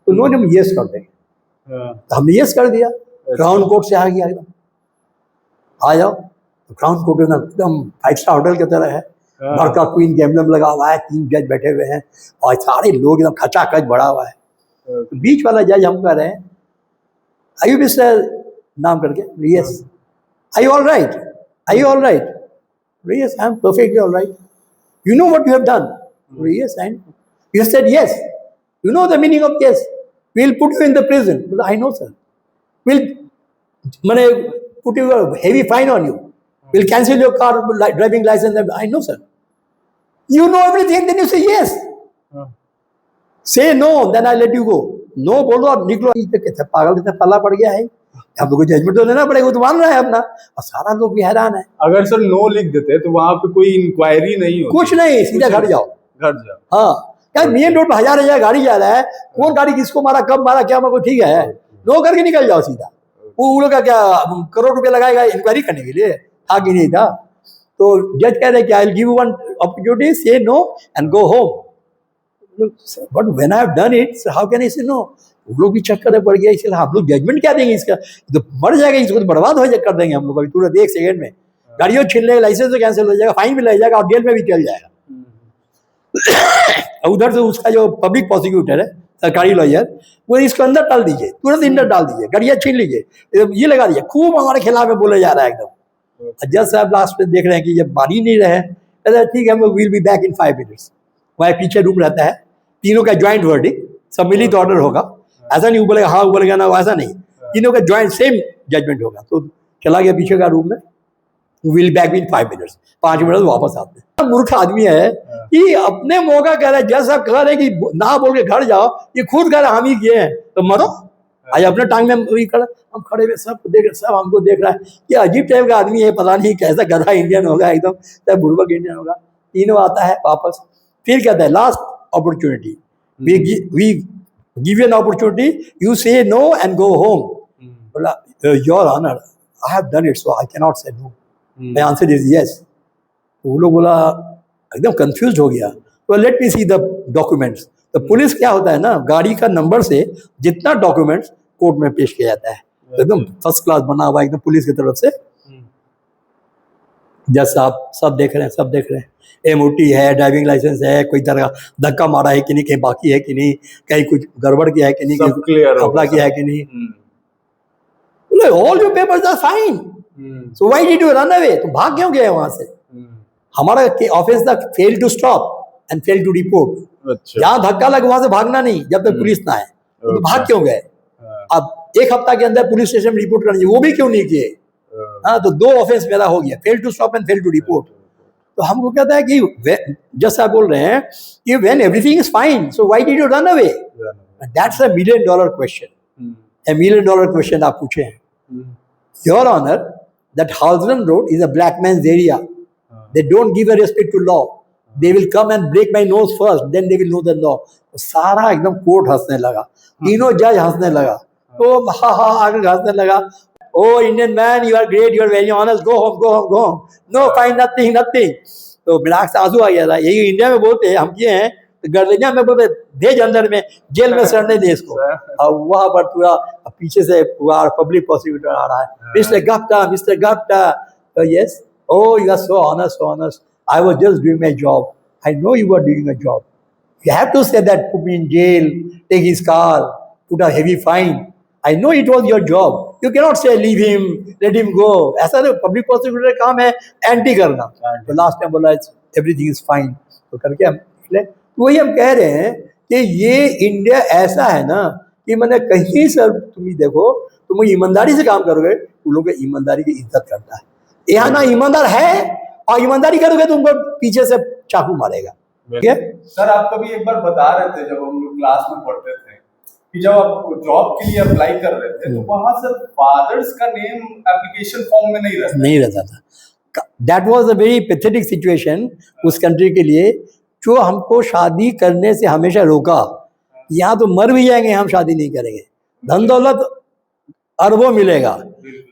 तो नो हम यस कर देंगे। तो हमने यस कर दिया। क्राउन कोर्ट से आ गया एकदम, आ जाओ। तो क्राउन कोर्ट एकदम 5 स्टार होटल की तरह है, बड़का क्वीन गैम्बलम लगा हुआ है, 3 जज बैठे हुए हैं, और सारे लोग एकदम खचाखच बड़ा हुआ है। तो बीच वाला जज हम कह रहे हैं, आर यू मिस्टर नाम करके, yes, are you all right, are you all right, yes I am perfectly all right, you know what you have done, yes, and you said yes. You know the meaning of yes. We'll put you in the prison. I know, sir. We'll put you a heavy fine on you. We'll cancel your car driving license. I know, sir. You know everything, then you say yes. Say no, then I let you go. No बोलो और निकलो। कैसे पागल, कितना पल्ला पड़ गया है, हम लोग को जजमेंट तो लेना पड़ेगा, वो तो मान रहा है अपना, और सारा लोग भी हैरान है। अगर सर नो लिख देते तो वहाँ पे कोई इंक्वायरी नहीं होती? कुछ नहीं, सीधा घर जाओ। हाँ, क्या मेन रोड पर 1000 गाड़ी जा रहा है, कौन गाड़ी किसको मारा, कब मारा, क्या मारा, ठीक है, नो करके निकल जाओ सीधा। वो लोग का क्या करोड़ रुपया लगाएगा इंक्वायरी करने के लिए, था कि नहीं था। तो जज कह रहे कि I will give you one opportunity, say no and go home. But when I have done it, how can I say no. वो लोग भी चक्कर में पड़ गया, इसलिए हम लोग जजमेंट क्या देंगे, इसका तो मर जाएगा, इसको तो बर्बाद हो जाए कर देंगे हम लोग अभी तुरंत 1 सेकंड में। गाड़ियों छीन लेगा, लाइसेंस तो कैंसिल हो जाएगा, फाइन भी लग जाएगा, और जेल में भी चल जाएगा। उधर से उसका जो पब्लिक प्रोसिक्यूटर है, सरकारी लॉयर, वो इसको अंदर डाल दीजिए, तुरंत अंदर डाल दीजिए, गाड़ियाँ छीन लीजिए, ये लगा दीजिए, खूब हमारे खिलाफ में बोले जा रहा है एकदम। जज साहब लास्ट में देख रहे हैं कि जब मान ही नहीं रहे, कहते ठीक है, will be back in 5 minutes. वहाँ पीछे रूम रहता है, तीनों का ज्वाइंट वर्डिक्ट, सम्मिलित ऑर्डर होगा, ऐसा नहीं बोलेगा हाँ बोलेगा ना, ऐसा नहीं, तीनों का ज्वाइंट सेम जजमेंट होगा। तो चला गया पीछे का रूम में, will back in 5 minutes, 5 minute वापस आते हैं। मूर्ख आदमी है कि अपने मौका कह रहा है, जैसा कह रहे कि ना बोल के घर जाओ, ये खुद कह रहा हम ही किए हैं तो मरो। आज अपने टांग में वही खड़ा, हम खड़े हुए सब देख, सब हमको देख रहा है। ये अजीब टाइप का आदमी है, पता नहीं कैसा गधा इंडियन होगा, एकदम चाहे बुड़बक इंडियन होगा। तीनों आता है वापस, फिर कहता है last opportunity, we give you an opportunity, you say no and go home. बोला your honour I have done it so I can not say no, my answer is yes. वो लोग बोला, एकदम कंफ्यूज हो गया। तो let me see the documents. तो police क्या होता है ना, गाड़ी का नंबर से जितना डॉक्यूमेंट्स कोर्ट में पेश किया जाता है, तो एकदम फर्स्ट क्लास बना हुआ एकदम पुलिस की तरफ से। जैसा आप सब देख रहे हैं, सब देख रहे हैं, एमओटी है, ड्राइविंग लाइसेंस है, कोई तरह धक्का मारा है कि नहीं, कहीं बाकी है कि नहीं, कहीं कुछ गड़बड़ किया है कि नहीं, सब क्लियर कपड़ा किया है कि नहीं। बोले all your papers are fine, so why did you run away? तुम भाग क्यों गए वहां से? हमारा ऑफिस था fail to stop and fail to report. अच्छा। जहाँ धक्का लगे वहां से भागना नहीं जब तक पुलिस ना आए। तो भाग क्यों गए? अब 1 हफ्ता के अंदर पुलिस स्टेशन में रिपोर्ट करना चाहिए, वो भी क्यों नहीं किए? हाँ, तो 2 ऑफेंस मेरा हो गया, fail to stop and fail to report. तो हमको कहता है कि जैसा बोल रहे हैं कि when everything is fine so why did you run away? That's a $1 million question. $1 million question आप पूछे हैं। Your honour, that Hausrun road is a black man's area, they don't give a respect to law, they will come and break my nose first, then they will know the law। तो सारा एकदम court हंसने लगा, तीनों जज हंसने लगा, तो हा हा आगे हंसने लगा। Oh Indian man, you are great, you are very honest, go home go home go home, no fine nothing nothing. तो मेरा आंख से आंसू आ गया था। यही इंडिया में बोलते हैं, हम किए हैं, तो गर्दनिया में बोलते भेज अंदर में, जेल में सड़ने दे इसको। अब वहां पर पूरा पीछे से पूरा पब्लिक प्रोसिक्यूटर आ रहा है, मिस्टर गुप्ता, मिस्टर गुप्ता। तो yes, oh, you are so honest, so honest. I was just doing my job. I know you were doing a job. You have to say that, put me in jail, take his car, put a heavy fine. I know it was your job. You cannot say leave him, let him go. ऐसा तो public prosecutor का काम है anti करना। तो last time बोला everything is fine, तो करके हम निकले। वही हम कह रहे हैं कि ये इंडिया ऐसा है ना कि मैंने कहीं से तुम देखो, तुम ईमानदारी से काम करोगे, उन लोगों की ईमानदारी की इज्जत करता है। यहाँ ना ईमानदार है, और ईमानदारी करोगे तो उनको पीछे से चाकू मारेगा। ठीक है सर, आप कभी एक बार बता रहे थे जब हम लोग क्लास में पढ़ते थे कि जब आप जॉब के लिए अप्लाई कर रहे थे तो वहां सर फादर्स का नेम एप्लीकेशन फॉर्म में नहीं रहता था। That was a very pathetic situation उस कंट्री के लिए, जो हमको शादी करने से हमेशा रोका। यहाँ तो मर भी जाएंगे, हम शादी नहीं करेंगे, धन दौलत अरबों मिलेगा,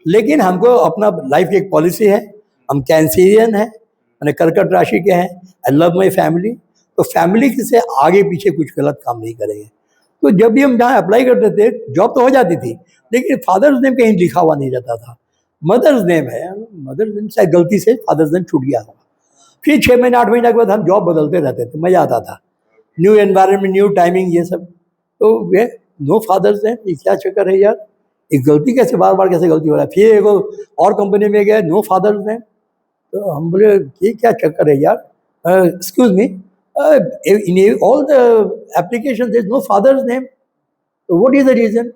लेकिन हमको अपना लाइफ की एक पॉलिसी है। हम कैंसेरियन हैं, मैंने कर्कट राशि के हैं, आई लव माई फैमिली, तो फैमिली से आगे पीछे कुछ गलत काम नहीं करेंगे। तो जब भी हम जहाँ अप्लाई करते थे, जॉब तो हो जाती थी, लेकिन फादर्स नेम कहीं लिखा हुआ नहीं रहता था। मदर्स नेम है, मदर्स नेम शायद गलती से फादर्स नेम छूट गया होगा। फिर 6 महीने 8 महीने के बाद हम जॉब बदलते रहते थे, मज़ा आता था, न्यू एनवायरनमेंट, न्यू टाइमिंग, ये सब। तो वे नो फादर्स नेम, ये क्या चक्कर है यार, एक गलती कैसे बार बार कैसे गलती हो रहा है। फिर एक और कंपनी में गए, नो फादर्स नेम, तो हम बोले ये क्या चक्कर है यार, excuse me, in all the application there is no father's name, तो what is the reason?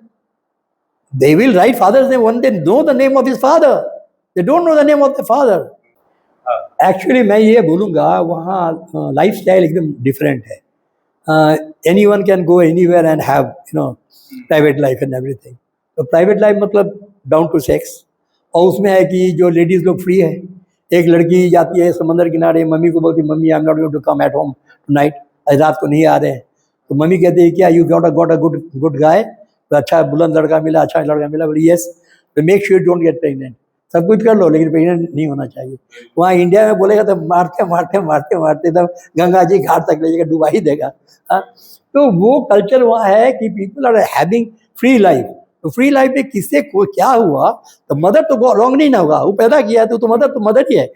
They will write father's name one, they know the name of his father, they don't know the name of the father. Actually मैं ये बोलूँगा, वहाँ life style एकदम different है। Anyone can go anywhere and have private life and everything. तो private life मतलब down to sex, और उसमें है कि जो लेडीज़ लोग फ्री है। एक लड़की जाती है समंदर किनारे, मम्मी को बोलती mummy I am not going to come at home tonight, आज रात को नहीं आ रहे हैं। तो मम्मी कहती है क्या, you got a good guy, तो अच्छा बुलंद लड़का मिला, अच्छा लड़का मिला, बोली यस, तो make sure don't get pregnant, सब कुछ कर लो लेकिन प्रेग्नेंट नहीं होना चाहिए। वहाँ इंडिया में बोलेगा तो मारते मारते मारते मारते तब गंगा जी घाट तक ले जाकर डुबा ही देगा। हाँ, तो वो कल्चर वहाँ है कि people are having free life. तो फ्री लाइफ में किससे को क्या हुआ, तो मदर तो रॉन्ग नहीं ना होगा, वो पैदा किया है तो मदर ही है।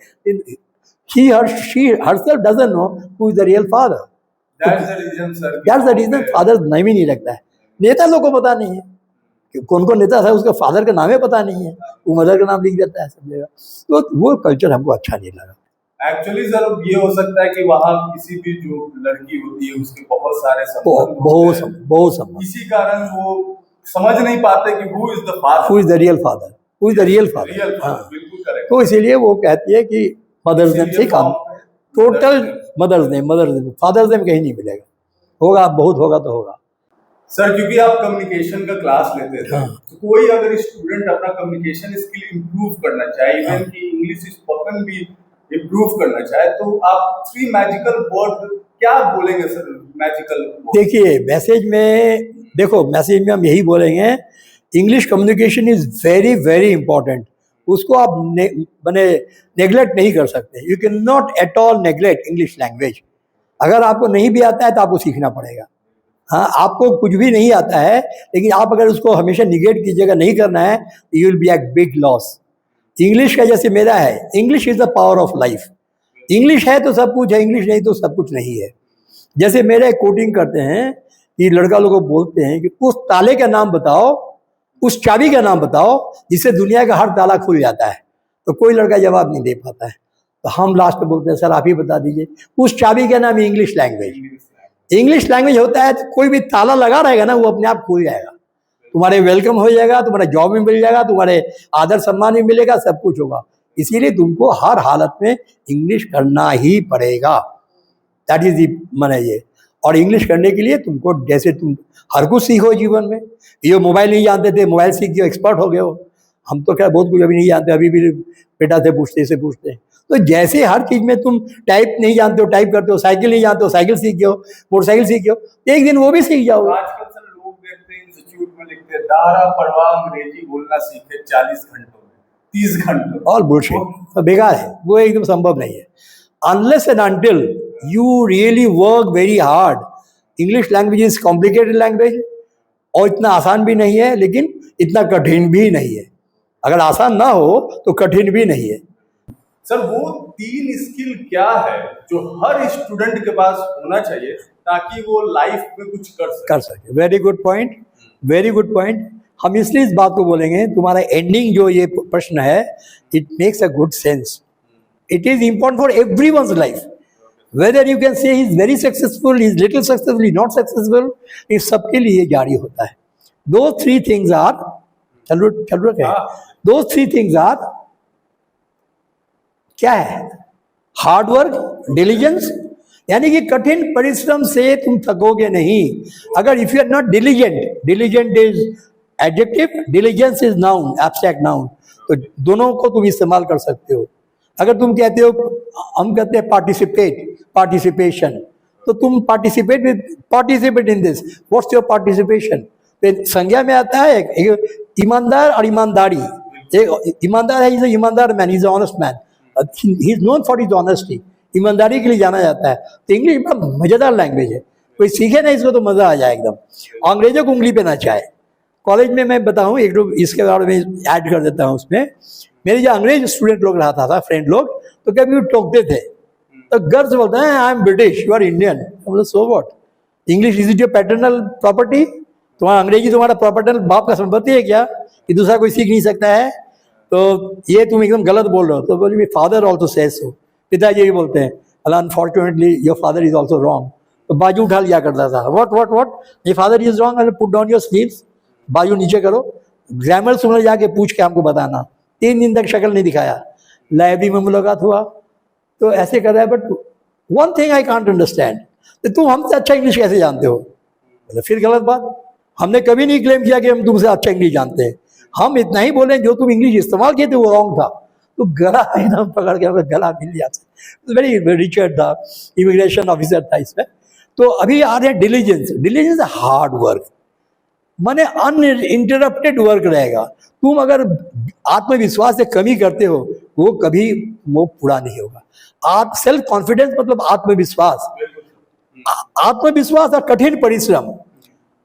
He or she herself doesn't know who is the real father. That's the reason, sir. That's the reason father नाम ही नहीं रखता है। नेता लोगों को पता नहीं है कि कौन कौन नेता था, उसका फादर का नाम ही पता नहीं है, वो मदर का नाम लिख देता है सब जगह। तो वो कल्चर हमको अच्छा नहीं लगा। एक्चुअली सर ये हो सकता है कि वहाँ किसी भी जो लड़की होती है उसके बहुत सारे बहुत संबंध, इसी कारण वो समझ नहीं पाते कि who is the father, who is the real father, who is the real father। बिल्कुल करेक्ट। तो इसीलिए वो कहती है कि मदर्स नेम से काम, total mother's name, father's name कहीं नहीं मिलेगा। होगा, बहुत होगा तो होगा। सर क्योंकि आप कम्युनिकेशन का क्लास लेते थे, हाँ। तो कोई अगर स्टूडेंट अपना कम्युनिकेशन स्किल इम्प्रूव करना चाहे, इवन की इंग्लिश स्पोकन भी इम्प्रूव करना चाहे, तो आप 3 मैजिकल वर्ड क्या बोलेंगे सर? मैजिकल देखिए मैसेज में, देखो मैसेज में हम यही बोलेंगे, English communication is very very important. उसको आप मैंने नेग्लेक्ट नहीं कर सकते। You can not at all neglect English language. अगर आपको नहीं भी आता है तो आपको सीखना पड़ेगा। हाँ, आपको कुछ भी नहीं आता है, लेकिन आप अगर उसको हमेशा निगेट कीजिएगा, नहीं करना है, you will be at big loss. English का जैसे मेरा है, English is the power of life. English है तो सब कुछ है, इंग्लिश नहीं तो सब कुछ नहीं है। जैसे मेरे कोटिंग करते हैं कि लड़का लोगों को बोलते हैं कि उस ताले का नाम बताओ, उस चाबी का नाम बताओ जिससे दुनिया का हर ताला खुल जाता है, तो कोई लड़का जवाब नहीं दे पाता है। तो हम लास्ट में बोलते हैं सर आप ही बता दीजिए। उस चाबी का नाम इंग्लिश लैंग्वेज। इंग्लिश लैंग्वेज होता है तो कोई भी ताला लगा रहेगा ना, वो अपने आप खुल जाएगा। तुम्हारे वेलकम हो जाएगा, तुम्हारा जॉब भी मिल जाएगा, तुम्हारे आदर सम्मान भी मिलेगा, सब कुछ होगा। इसीलिए तुमको हर हालत में इंग्लिश करना ही पड़ेगा। दैट इज दी माने ये। और इंग्लिश करने के लिए तुमको, जैसे तुम हर कुछ सीखो जीवन में। ये मोबाइल नहीं जानते थे, मोबाइल सीख गए, एक्सपर्ट हो गए हो। हम तो खैर बहुत कुछ अभी नहीं जानते, अभी भी बेटा से पूछते, से पूछते हैं। तो जैसे हर चीज़ में तुम टाइप नहीं जानते हो, टाइप करते हो, साइकिल नहीं जानते हो, साइकिल सीख गए हो, मोटरसाइकिल सीख गए हो, एक दिन वो भी सीख जाओगे। आजकल सर लोग देखते हैं इंस्टीट्यूट में लिखते हैं दारा पढ़वा अंग्रेजी बोलना सीखे 40 घंटों में, 30 घंटों। ऑल बुलशिट, बेकार है, वो एकदम संभव नहीं है। Unless and until you really work very hard. English language is complicated language, और इतना आसान भी नहीं है, लेकिन इतना कठिन भी नहीं है। अगर आसान ना हो तो कठिन भी नहीं है। सर वो 3 स्किल क्या है जो हर स्टूडेंट के पास होना चाहिए ताकि वो लाइफ में कुछ कर सके? Very good point, very good point. हम इसलिए इस बात को बोलेंगे, तुम्हारा एंडिंग जो ये प्रश्न है, it makes a good sense. It is important for everyone's life. Whether you can say he is very successful, he is little successful, not successful, ये सबके लिए जारी होता है। दो 3 थिंग्स आर, चलो दो 3 थिंग्स आर क्या है? हार्ड वर्क, डिलीजेंस, यानी कि कठिन परिश्रम से तुम थकोगे नहीं। अगर if you are not diligent, diligent is adjective, diligence is noun, abstract noun, तो दोनों को तुम इस्तेमाल कर सकते हो। अगर तुम कहते हो, हम कहते हैं पार्टिसिपेट, पार्टिसिपेशन, तो तुम participate in this, what's your participation? संज्ञा में आता है एक ईमानदार और ईमानदारी। एक ईमानदार है, इज अ ईमानदार man, is a honest man, he is known for his honesty, ईमानदारी के लिए जाना जाता है। तो इंग्लिश बड़ा मजेदार लैंग्वेज है, कोई सीखे ना इसको तो मजा आ जाए एकदम। अंग्रेजों को उंगली पे ना चाहे। कॉलेज में मैं बताऊँ एक दो इसके बारे में ऐड कर देता हूँ उसमें। मेरे जो अंग्रेज स्टूडेंट लोग रहता था, फ्रेंड लोग, तो कभी वो टोकते थे, तो गर्व से बोलते हैं I am British, you are Indian. बोले so what, English is it your paternal property? तुम्हारा अंग्रेजी तुम्हारा प्रॉपर्टल बाप का संपत्ति है क्या, कि दूसरा कोई सीख नहीं सकता है? तो ये तुम एकदम गलत बोल रहे हो। तो बोली फादर ऑल्सो सेज सो, पिताजी भी बोलते हैं, unfortunately your father is also wrong. तो बाजू उठा लिया करता था, व्हाट ये father is wrong, put down your sleeves, बाजू नीचे करो, ग्रामर सुनने जाके पूछ के हमको बताना। 3 दिन तक शक्ल नहीं दिखाया, लाइब्रेरी में मुलाकात हुआ, तो ऐसे कर रहा है। But one thing I can't understand, तो तुम हमसे अच्छा इंग्लिश कैसे जानते हो? मतलब फिर गलत बात, हमने कभी नहीं क्लेम किया कि हम तुमसे अच्छा इंग्लिश जानते हैं। हम इतना ही बोले जो तुम इंग्लिश इस्तेमाल किए थे वो रॉन्ग था। तो गला एकदम पकड़ के हमें गला मिल जाता। वेरी रिचर्ड था, इमिग्रेशन ऑफिसर था इसमें। तो अभी आ रहे हैं डिलीजेंस। डिलीजेंस हार्ड वर्क, माने अनइंटरप्टेड वर्क रहेगा। तुम अगर आत्मविश्वास से कमी करते हो, वो कभी वो पूरा नहीं होगा। आप सेल्फ कॉन्फिडेंस मतलब आत्मविश्वास, आत्मविश्वास और कठिन परिश्रम।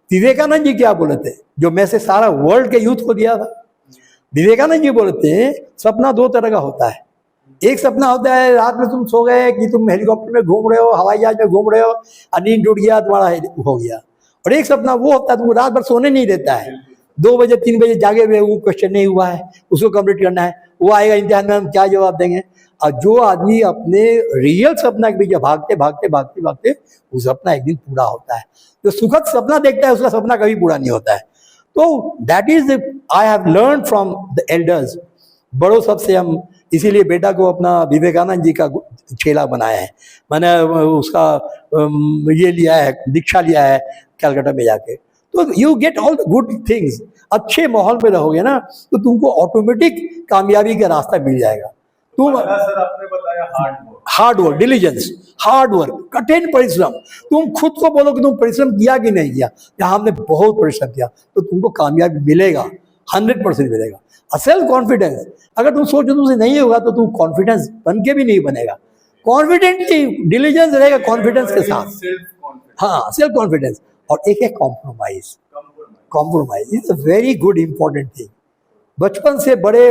विवेकानंद जी क्या बोले थे, जो मैं से सारा वर्ल्ड के यूथ को दिया था? विवेकानंद जी बोलते हैं सपना 2 तरह का होता है। एक सपना होता है रात में तुम सो गए कि तुम हेलीकॉप्टर में घूम रहे हो, हवाई जहाज में घूम रहे हो, नींद टूट गया, तुम्हारा हो गया। और एक सपना वो होता है तुमको रात भर सोने नहीं देता है, 2 बजे 3 बजे जागे हुए, वो क्वेश्चन नहीं हुआ है, उसको कंप्लीट करना है, वो आएगा इम्तिहान में, हम क्या जवाब देंगे? और जो आदमी अपने रियल सपना के पीछे भागते भागते भागते भागते वो सपना एक दिन पूरा होता है। जो सुखद सपना देखता है उसका सपना कभी पूरा नहीं होता है। तो that is I have learn from the elders. बड़ों सबसे हम इसीलिए बेटा को अपना विवेकानंद जी का चेला बनाया है। मैंने उसका ये लिया है, दीक्षा लिया है कलकत्ता में जाके। तो you get all the good things. अच्छे माहौल में रहोगे ना तो तुमको ऑटोमेटिक कामयाबी का रास्ता मिल जाएगा। तुम सर आपने बताया hard work, diligence, hard work, कठिन परिश्रम। तुम खुद को बोलो कि तुम परिश्रम किया कि नहीं किया, यहाँ हमने बहुत परिश्रम किया, तो तुमको कामयाबी मिलेगा, 100% मिलेगा। और सेल्फ कॉन्फिडेंस, अगर तुम सोचो तुमसे नहीं होगा तो तुम कॉन्फिडेंस बन के भी नहीं बनेगा। कॉन्फिडेंटली डिलीजेंस रहेगा कॉन्फिडेंस के साथ। हाँ, सेल्फ कॉन्फिडेंस। और एक है compromise. Compromise is a very good important thing. बचपन से बड़े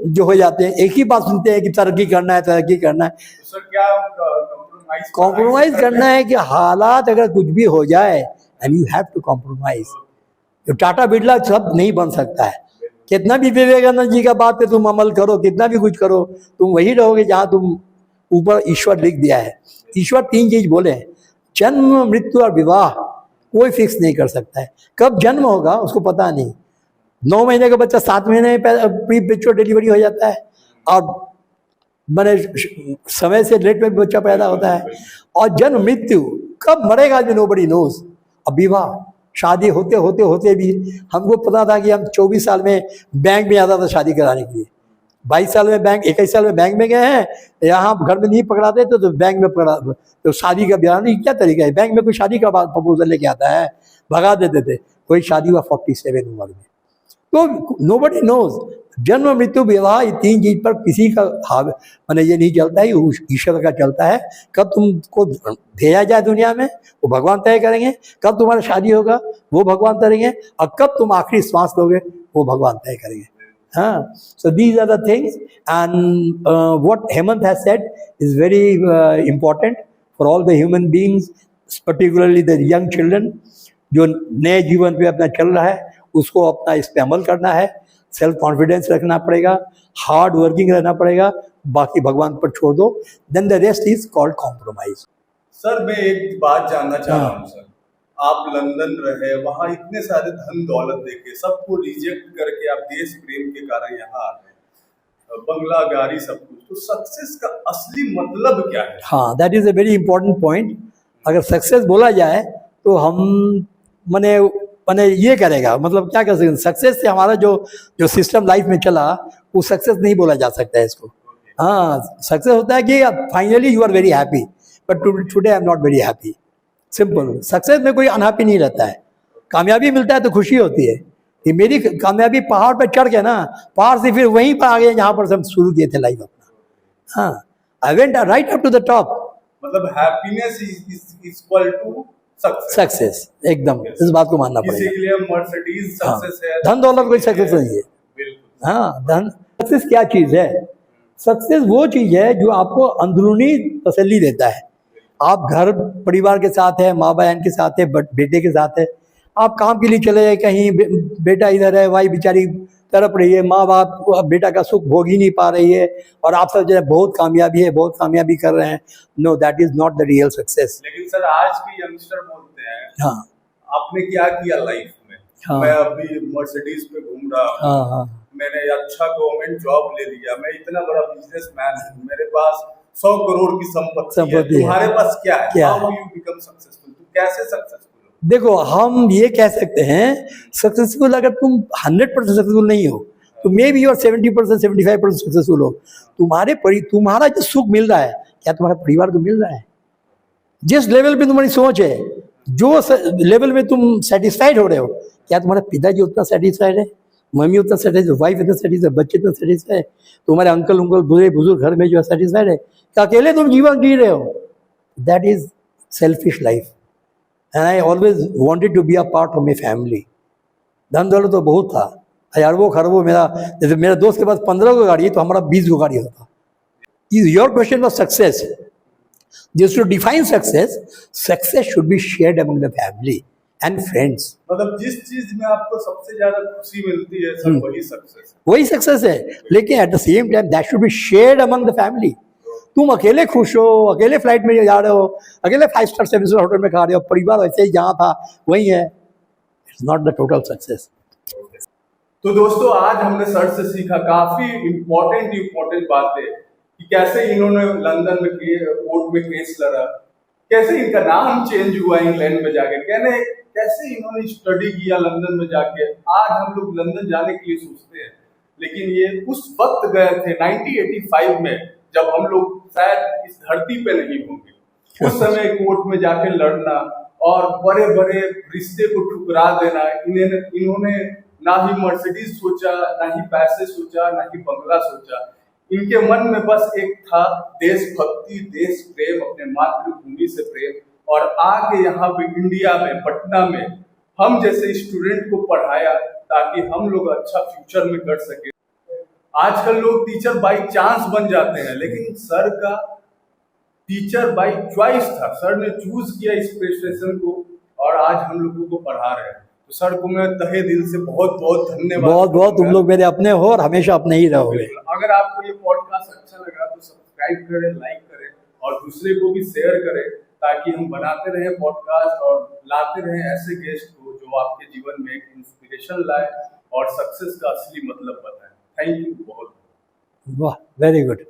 जो हो जाते हैं एक ही बात सुनते हैं कि तरक्की करना है, तरक्की करना है। सर क्या कॉम्प्रोमाइज करना है कि हालात अगर कुछ भी हो जाए and you have to compromise. तो टाटा बिरला सब नहीं बन सकता है। कितना भी विवेकानंद जी का बात पे तुम अमल करो, कितना भी कुछ करो, तुम वही रहोगे जहाँ तुम ऊपर ईश्वर लिख दिया है। ईश्वर 3 चीज बोले हैं, जन्म, मृत्यु और विवाह। कोई फिक्स नहीं कर सकता है कब जन्म होगा, उसको पता नहीं। 9 महीने का बच्चा 7 महीने में प्री मेच्योर डिलीवरी हो जाता है, और मैंने समय से लेट में बच्चा पैदा होता है। और जन्म मृत्यु कब मरेगा आदमी, नोबडी नोज। अब विवाह, शादी होते होते होते भी हमको पता था कि हम 24 साल में बैंक में आता था शादी कराने के लिए। 22 साल में बैंक, 21 साल में बैंक में गए हैं, यहाँ घर में नहीं पकड़ाते तो बैंक में पकड़ा। तो शादी का ब्याह नहीं, क्या तरीका है? बैंक में कोई शादी का प्रपोजल लेके आता है, भगा देते थे। कोई शादी हुआ 47 उम्र में। तो नोबडी नोज। जन्म, मृत्यु, विवाह, ये 3 चीज पर किसी का मैंने ये नहीं चलता है, ईश्वर का चलता है। कब तुमको भेजा जाए दुनिया में वो भगवान तय करेंगे, कब तुम्हारा शादी होगा वो भगवान तय करेंगे, और कब तुम आखिरी श्वास लोगे वो भगवान तय करेंगे। हाँ, so these are the things, and what Hemant has said is very important for all the human beings, particularly the young children, जो नए जीवन पे अपना चल रहा है उसको अपना इस पे अमल करना है। सेल्फ कॉन्फिडेंस रखना पड़ेगा, हार्ड वर्किंग रहना पड़ेगा, बाकी भगवान पर छोड़ दो। Then the rest is called compromise. Sir मैं एक बात जानना चाह रहा हूँ। सर आप लंदन रहे, वहाँ इतने सारे धन दौलत देखे, सबको रिजेक्ट करके आप देश प्रेम के कारण यहाँ आ गए, बंगला गाड़ी सब कुछ, तो सक्सेस का असली मतलब क्या है? हाँ, that is a very important point. अगर सक्सेस बोला जाए तो हम मैंने ये करेगा, मतलब क्या कर सकते हैं? सक्सेस से हमारा जो सिस्टम लाइफ में चला वो सक्सेस नहीं बोला जा सकता है इसको। हाँ, सक्सेस होता है कि finally you are very happy, but today I am not very happy. Simple. Success में कोई अनहैप्पी नहीं रहता है। कामयाबी मिलता है तो खुशी होती है कि मेरी कामयाबी पहाड़ पर चढ़ के ना, पहाड़ से फिर वहीं पर आ गए जहाँ पर हम शुरू किए थे लाइफ अपना। हाँ, I went right up to the top. मतलब happiness is equal to success. एकदम इस बात को मानना पड़ेगा। इसीलिए मर्सिडीज सक्सेस है। धन दौलत कोई सक्सेस नहीं है। हाँ, धन सक्सेस क्या चीज है? सक्सेस वो चीज है जो आपको अंदरूनी तसल्ली देता है। आप घर परिवार के साथ है, माँ बहन के साथ है, बेटे के साथ है, आप काम के लिए चले जाए कहीं, बेटा इधर है, वाई बेचारी तड़प रही है, माँ बाप बेटा का सुख भोग ही नहीं पा रही है, और आप सब जो है बहुत कामयाबी है, बहुत कामयाबी कर रहे हैं। No, that is not the real success. लेकिन सर आज के यंगस्टर बोलते हैं, हाँ, आपने क्या किया लाइफ में? हाँ, मैं अभी मर्सिडीज पे घूम रहा हूँ, हाँ, हाँ, मैंने अच्छा गवर्नमेंट जॉब ले लिया, मैं इतना बड़ा बिजनेसमैन हूँ, मेरे पास 100 करोड़ की संपत्ति है, तुम्हारे पास क्या है? क्या How you become successful? तुम कैसे सक्सेसफुल हो? देखो, हम ये कह सकते हैं सक्सेसफुल, अगर तुम 100% सक्सेसफुल नहीं हो तो मे बी और 70%, 75% सक्सेसफुल हो। तुम्हारा जो सुख मिल रहा है क्या तुम्हारे परिवार को मिल रहा है? जिस लेवल पे तुम्हारी सोच है, जो लेवल में तुम सेटिस्फाइड हो रहे हो, क्या तुम्हारे पिताजी उतना सेटिस्फाइड है, मम्मी उतना सेटिस्फाइड, वाइफ इतना सेटिस्फाइड, बच्चे इतना सेटिस्फाइड, तुम्हारे अंकल उंकल बुरे बुजुर्ग घर में जो है सेटिस्फाइड है? क्या अकेले तुम जीवन जी रहे हो? That is selfish life. And I always wanted to be a part of my family. धन दौलत तो बहुत था, हजारों खरबों, जैसे मेरे दोस्त के पास 15 को गाड़ी है तो हमारा 20 को गाड़ी होता। Your question was success. Just to define success, success should be shared among the family and friends. मतलब जिस चीज में आपको सबसे ज्यादा खुशी मिलती है सर, वही सक्सेस है। वही सक्सेस है, लेकिन at the same time that should be shared among the family. तुम अकेले खुश हो, अकेले फ्लाइट में जा रहे हो, अकेले 5 स्टार 7 स्टार होटल में खा रहे हो, परिवार वैसे ही जहाँ था वही है, it's not the total success. तो दोस्तों आज हमने सर से सीखा काफी इम्पोर्टेंट बातें कि कैसे इन्होंने लंदन में कोर्ट में केस लड़ा, कैसे इनका नाम चेंज हुआ इंग्लैंड में जाके, कैसे इन्होंने स्टडी किया लंदन में जाके। आज हम लोग लंदन जाने के लिए सोचते हैं, लेकिन ये उस वक्त गए थे 1985 में जब हम लोग शायद इस धरती पे नहीं होंगे। उस समय कोर्ट में जाके लड़ना और बड़े बड़े रिश्ते को ठुकरा देना। इन्होंने ना ही मर्सिडीज सोचा, ना ही पैसे सोचा, ना ही बंगला सोचा। इनके मन में बस एक था देशभक्ति, देश प्रेम, अपने मातृभूमि से प्रेम। और आके यहाँ पे इंडिया में पटना में हम जैसे स्टूडेंट को पढ़ाया ताकि हम लोग अच्छा फ्यूचर में कर सके। आजकल लोग टीचर बाय चांस बन जाते हैं, लेकिन सर का टीचर बाय चॉइस था। सर ने चूज किया इस प्रोफेशन को और आज हम लोगों को पढ़ा रहे हैं। तो सर को मैं तहे दिल से बहुत बहुत धन्यवाद। बहुत बहुत, तुम लोग मेरे अपने हो और हमेशा अपने ही रहोगे। अगर आपको ये पॉडकास्ट अच्छा लगा तो सब्सक्राइब करें, लाइक करें और दूसरे को भी शेयर करें, ताकि हम बनाते रहें पॉडकास्ट और लाते रहें ऐसे गेस्ट को जो आपके जीवन में एक इंस्पिरेशन लाए और सक्सेस का असली मतलब बताएं। थैंक यू बहुत। वाह, वेरी गुड।